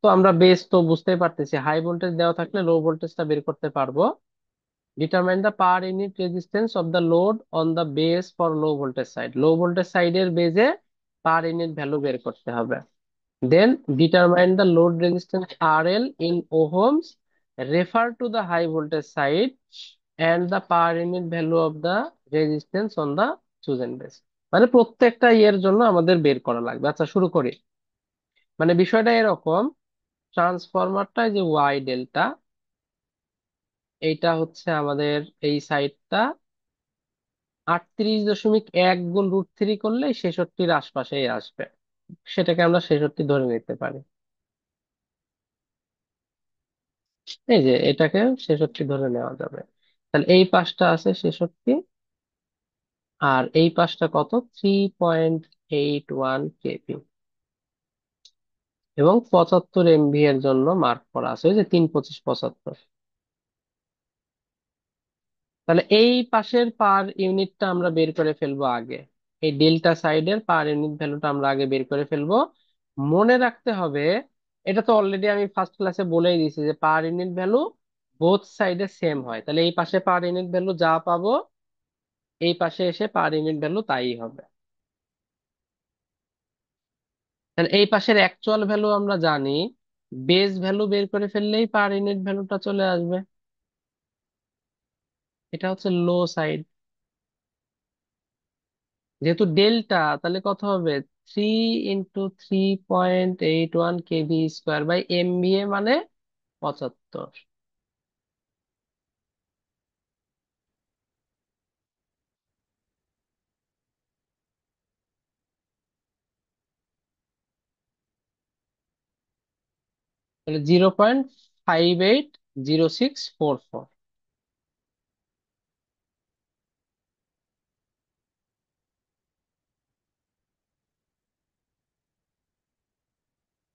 তো আমরা বেজ তো বুঝতেই পারতেছি, হাই ভোল্টেজ দেওয়া থাকলে লো ভোল্টেজটা বের করতে পারবো। Determine the per unit resistance of the load on the base for low voltage side, low voltage সাইডের বেজে পার ইউনিট ভ্যালু বের করতে হবে। Then determine the load resistance RL in ohms refer to the high voltage side and the per unit value of the resistance on the chosen base. মানে প্রত্যেকটা ইয়ের জন্য আমাদের বের করা লাগবে। আচ্ছা শুরু করি। মানে বিষয়টা এরকম, ট্রান্সফরমারটা যে ওয়াই ডেল্টা, এইটা হচ্ছে আমাদের এই সাইডটা 38.1 গুণ √3 করলে 66-র আশপাশেই আসবে, সেটাকে আমরা 66 ধরে নিতে পারি। এই যে এটাকে 66 ধরে নেওয়া যাবে। তাহলে এই পাশটা আছে 66, আর এই পাশটা কত, 3.81 kV, এবং 75 MV এর জন্য মার্ক করা আছে, ওই যে 3 25 75। তাহলে এই পাশের পার ইউনিটটা আমরা বের করে ফেলবো আগে, এই ডেল্টা সাইডের পার ইউনিট ভ্যালুটা আমরা আগে বের করে ফেলবো। মনে রাখতে হবে, এটা তো অলরেডি আমি ফার্স্ট ক্লাসে বলেই দিয়েছি যে পার ইউনিট ভ্যালু বোথ সাইডে সেম হয়, তাহলে এই পাশে পার ইউনিট ভ্যালু যা পাবো এই পাশে এসে পার ইউনিট ভ্যালু তাই হবে। তাহলে এই পাশের অ্যাকচুয়াল ভ্যালু আমরা জানি, বেস ভ্যালু বের করে ফেললেই পার ইউনিট ভ্যালুটা চলে আসবে। এটা হচ্ছে লো সাইড, যেহেতু ডেল্টা, তাহলে কত হবে, 3 × 3.81 kV² বাই MVA, মানে 75। তাহলে 0.580644।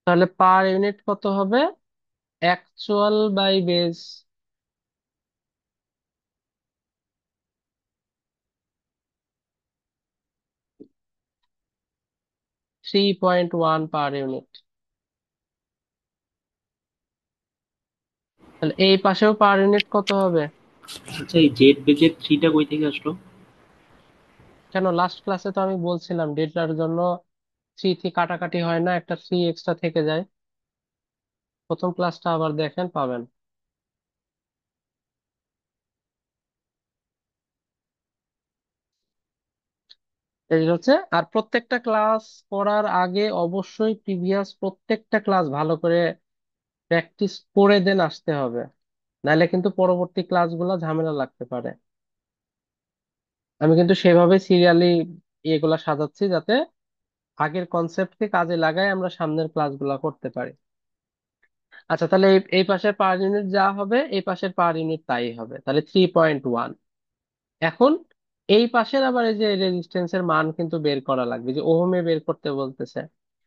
তাহলে পার ইউনিট কত হবে? Actual by base 3.1 per unit. তাহলে এই পাশেও পার ইউনিট কত হবে? আচ্ছা, এই জেড বেজের থ্রিটা কই থেকে আসলো? কেন, লাস্ট ক্লাসে তো আমি বলছিলাম ডেটার জন্য থ্রি থ্রি কাটাকাটি হয় না, একটা থ্রি এক্সট্রা থেকে যায়। প্রথম ক্লাসটা আবার দেখেন, পাবেন। এই হচ্ছে। আর প্রত্যেকটা ক্লাস করার আগে অবশ্যই প্রিভিয়াস প্রত্যেকটা ক্লাস ভালো করে প্র্যাকটিস করে দেন আসতে হবে, নাহলে কিন্তু পরবর্তী ক্লাসগুলো ঝামেলা লাগতে পারে। আমি কিন্তু সেভাবে সিরিয়ালি এগুলা সাজাচ্ছি যাতে আগের কনসেপ্টকে কাজে লাগাই আমরা সামনের ক্লাসগুলো করতে পারি। আচ্ছা, তাহলে এই পাশের পার ইউনিট যা হবে এই পাশের পার ইউনিট তাই হবে, তাহলে 3.1। এখন এই পাশের আবার এই যে রেজিস্ট্যান্সের মান কিন্তু বের করা লাগবে, যে ওহমে বের করতে বলতেছে।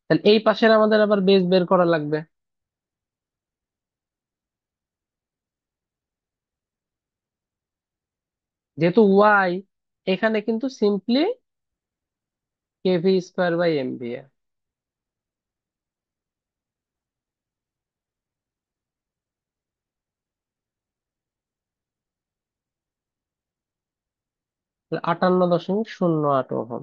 তাহলে এই পাশের আমাদের আবার বেস বের করা লাগবে। যেহেতু ওয়াই, এখানে কিন্তু simply kV square by MVA. 58.08 ohm.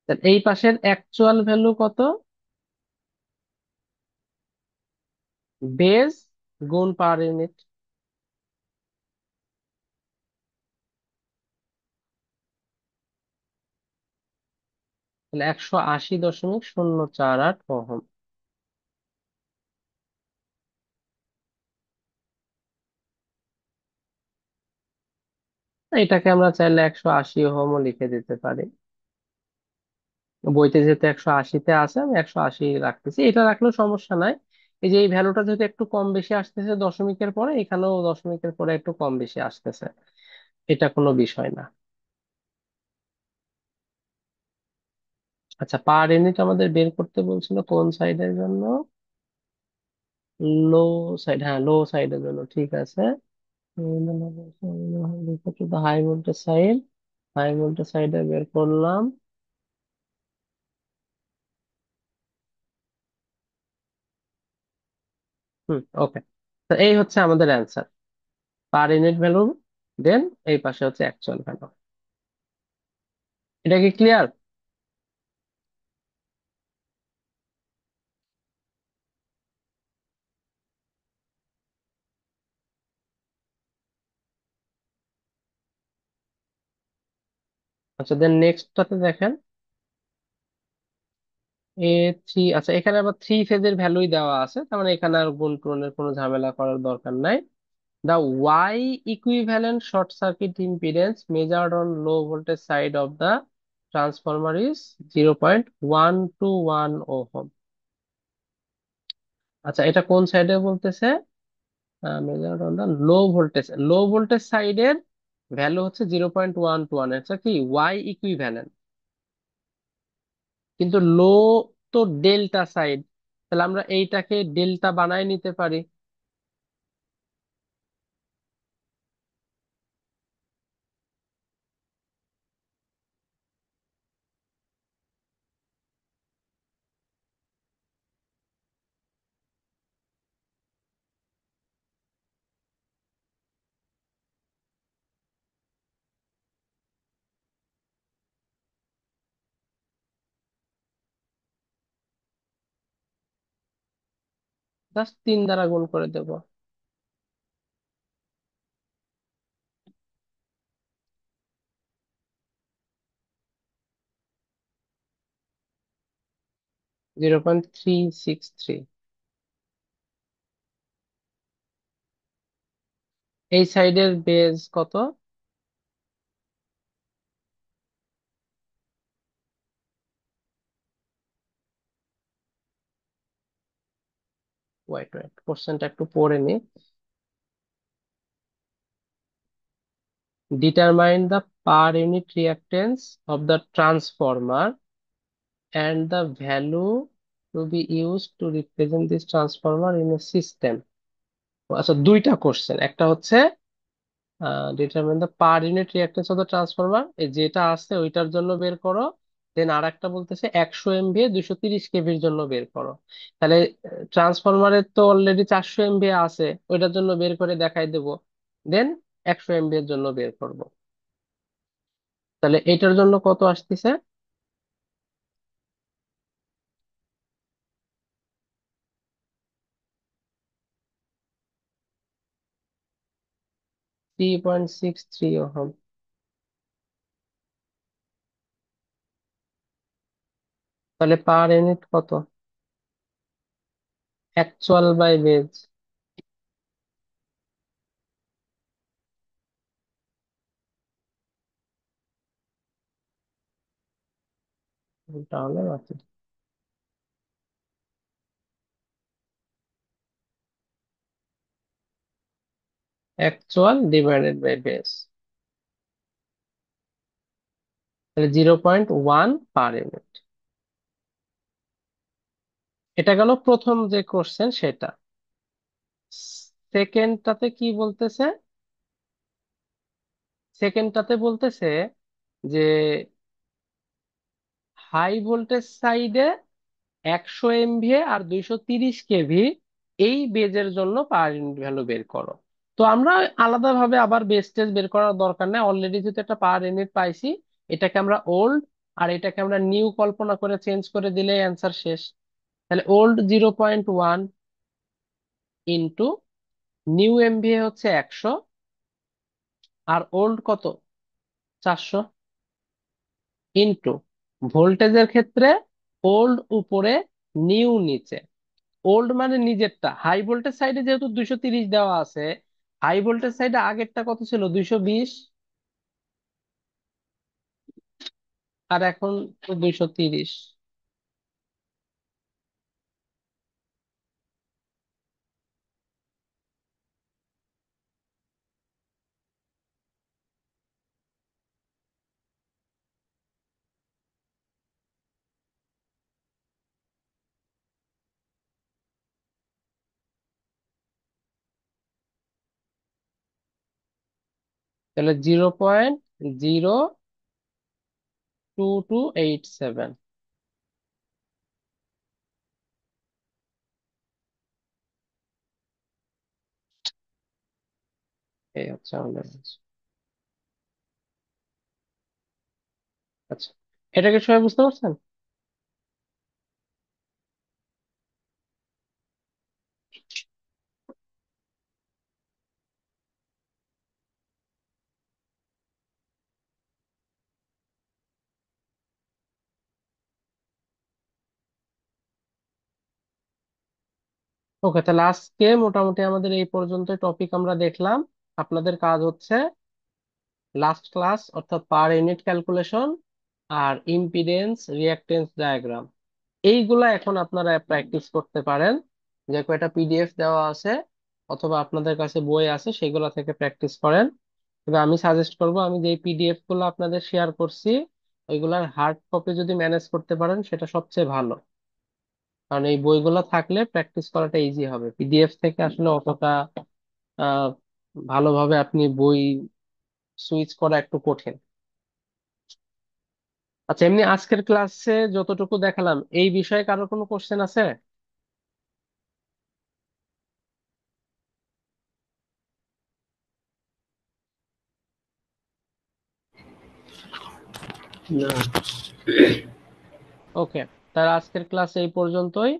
তাহলে এই পাশের অ্যাকচুয়াল ভ্যালু কত? বেস গুণ পার ইউনিট। তাহলে 180.048 ওহম। এটাকে আমরা চাইলে 180 ওহমও লিখে দিতে পারি। বইতে যেহেতু 180-তে আছে, আমি 180 রাখতেছি, এটা রাখলেও সমস্যা নাই। এই যে এই ভ্যালুটা যেহেতু একটু কম বেশি আসতেছে দশমিকের পরে, এখানেও দশমিকের পরে একটু কম বেশি আসতেছে, এটা কোনো বিষয় না। আচ্ছা, পার ইউনিট আমাদের বের করতে বলছিল কোন সাইডের জন্য? লো সাইড, হ্যাঁ লো সাইডের জন্য, ঠিক আছে। High voltage side, high voltage সাইডে বের করলাম। ওকে। তো এই হচ্ছে আমাদের answer, per unit value, then এই পাশে হচ্ছে অ্যাকচুয়াল ভ্যালু। এটা কি ক্লিয়ার? আচ্ছা, দেন নেক্সটটাতে দেখেন এ থ্রি। আচ্ছা, এখানে আবার থ্রি ফেজের ভ্যালুই দেওয়া আছে, তার মানে এখানে আর গুণ টুনের কোনো ঝামেলা করার দরকার নাই। The Y equivalent short circuit impedance measured on low voltage side of the transformer is 0.121 ohm. আচ্ছা, এটা কোন সাইডে বলতেছে? Measured on the low voltage সাইডের ভ্যালু হচ্ছে 0.121। আচ্ছা, কি ওয়াই ইকুইভ্যালেন্ট, কিন্তু লো তো ডেল্টা সাইড, তাহলে আমরা এইটাকে ডেল্টা বানায় নিতে পারি। জাস্ট 3 দ্বারা গুণ করে দেব। 0.363। এই সাইডের বেজ কত? ওয়েট ওয়েট, কোশ্চেনটা একটু পড়ে নি। Determine the per unit reactance of the transformer and the value to be use to represent this transformer in a system. আচ্ছা, দুইটা কোশ্চেন, একটা হচ্ছে determine the per unit reactance of the transformer, যেটা আছে ওইটার জন্য বের করো। দেন আর একটা বলতেছে 100 MVA 230 কেভির জন্য বের করো। তাহলে ট্রান্সফরমারের তো অলরেডি 400 MVA আছে, ওইটার জন্য বের করে দেখাই দেবো। দেন 100 MVA এর জন্য বের করব। তাহলে এটার জন্য কত আসতেছে? 3.63 ওহম। তাহলে পার ইউনিট কত? Actual by base. তাহলে বাকি অ্যাকচুয়াল ডিভাইডেড বাই বেজ, তাহলে 0.1 পার ইউনিট। এটা গেল প্রথম যে কোশ্চেন সেটা। সেকেন্ডটাতে কি বলতেছে? সেকেন্ডটাতে বলতেছে যে হাই ভোল্টেজ সাইডে 100 MVA আর 230 কেভি এই বেজের জন্য পার ইউনিট ভ্যালু বের করো। তো আমরা আলাদাভাবে আবার বেস টেস বের করার দরকার নেই, অলরেডি যেহেতু একটা পার ইউনিট পাইছি, এটাকে আমরা ওল্ড আর এটাকে আমরা নিউ কল্পনা করে চেঞ্জ করে দিলে অ্যান্সার শেষ। তাহলে ওল্ড 0.1 ইন্টু নিউ এমভিএ হচ্ছে 100, আর ওল্ড কত? 400, ইন্টু ভোল্টেজের ক্ষেত্রে ওল্ড উপরে নিউ নিচে। ওল্ড মানে নিজেরটা, হাই ভোল্টেজ সাইডে যেহেতু 230 দেওয়া আছে, হাই ভোল্টেজ সাইডে আগেরটা কত ছিল? 220, আর এখন তো 230। তাহলে 0.02287, এই হচ্ছে আমাদের answer। আচ্ছা, এটাকে সবাই বুঝতে পারছেন? ওকে, তাহলে আজকে মোটামুটি আমাদের এই পর্যন্ত টপিক আমরা দেখলাম। আপনাদের কাজ হচ্ছে লাস্ট ক্লাস অর্থাৎ পার ইউনিট ক্যালকুলেশন আর ইম্পিডেন্স রিঅ্যাকটেন্স ডায়াগ্রাম, এইগুলা এখন আপনারা প্র্যাকটিস করতে পারেন। যে কয়টা পিডিএফ দেওয়া আছে অথবা আপনাদের কাছে বই আছে সেগুলা থেকে প্র্যাকটিস করেন। তবে আমি সাজেস্ট করব, আমি যে পিডিএফ গুলো আপনাদের শেয়ার করছি ওইগুলার হার্ড কপি যদি ম্যানেজ করতে পারেন সেটা সবচেয়ে ভালো। কারণ এই বইগুলো থাকলে প্র্যাকটিস করাটা ইজি হবে, পিডিএফ থেকে আসলে অতটা আহ ভালোভাবে আপনি বই সুইচ করা একটু কঠিন। আচ্ছা, এমনি আজকের ক্লাসে যতটুকু দেখালাম এই বিষয়ে কারোর কোনো কোশ্চেন আছে? না। ওকে, তার আজকের ক্লাস এই পর্যন্তই।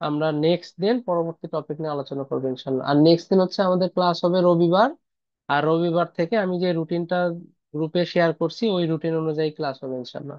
আমরা নেক্সট দিন পরবর্তী টপিক নিয়ে আলোচনা করবো ইনশাল্লাহ। আর নেক্সট দিন হচ্ছে আমাদের ক্লাস হবে রবিবার, আর রবিবার থেকে আমি যে রুটিনটা গ্রুপে শেয়ার করছি ওই রুটিন অনুযায়ী ক্লাস হবে ইনশাল্লাহ।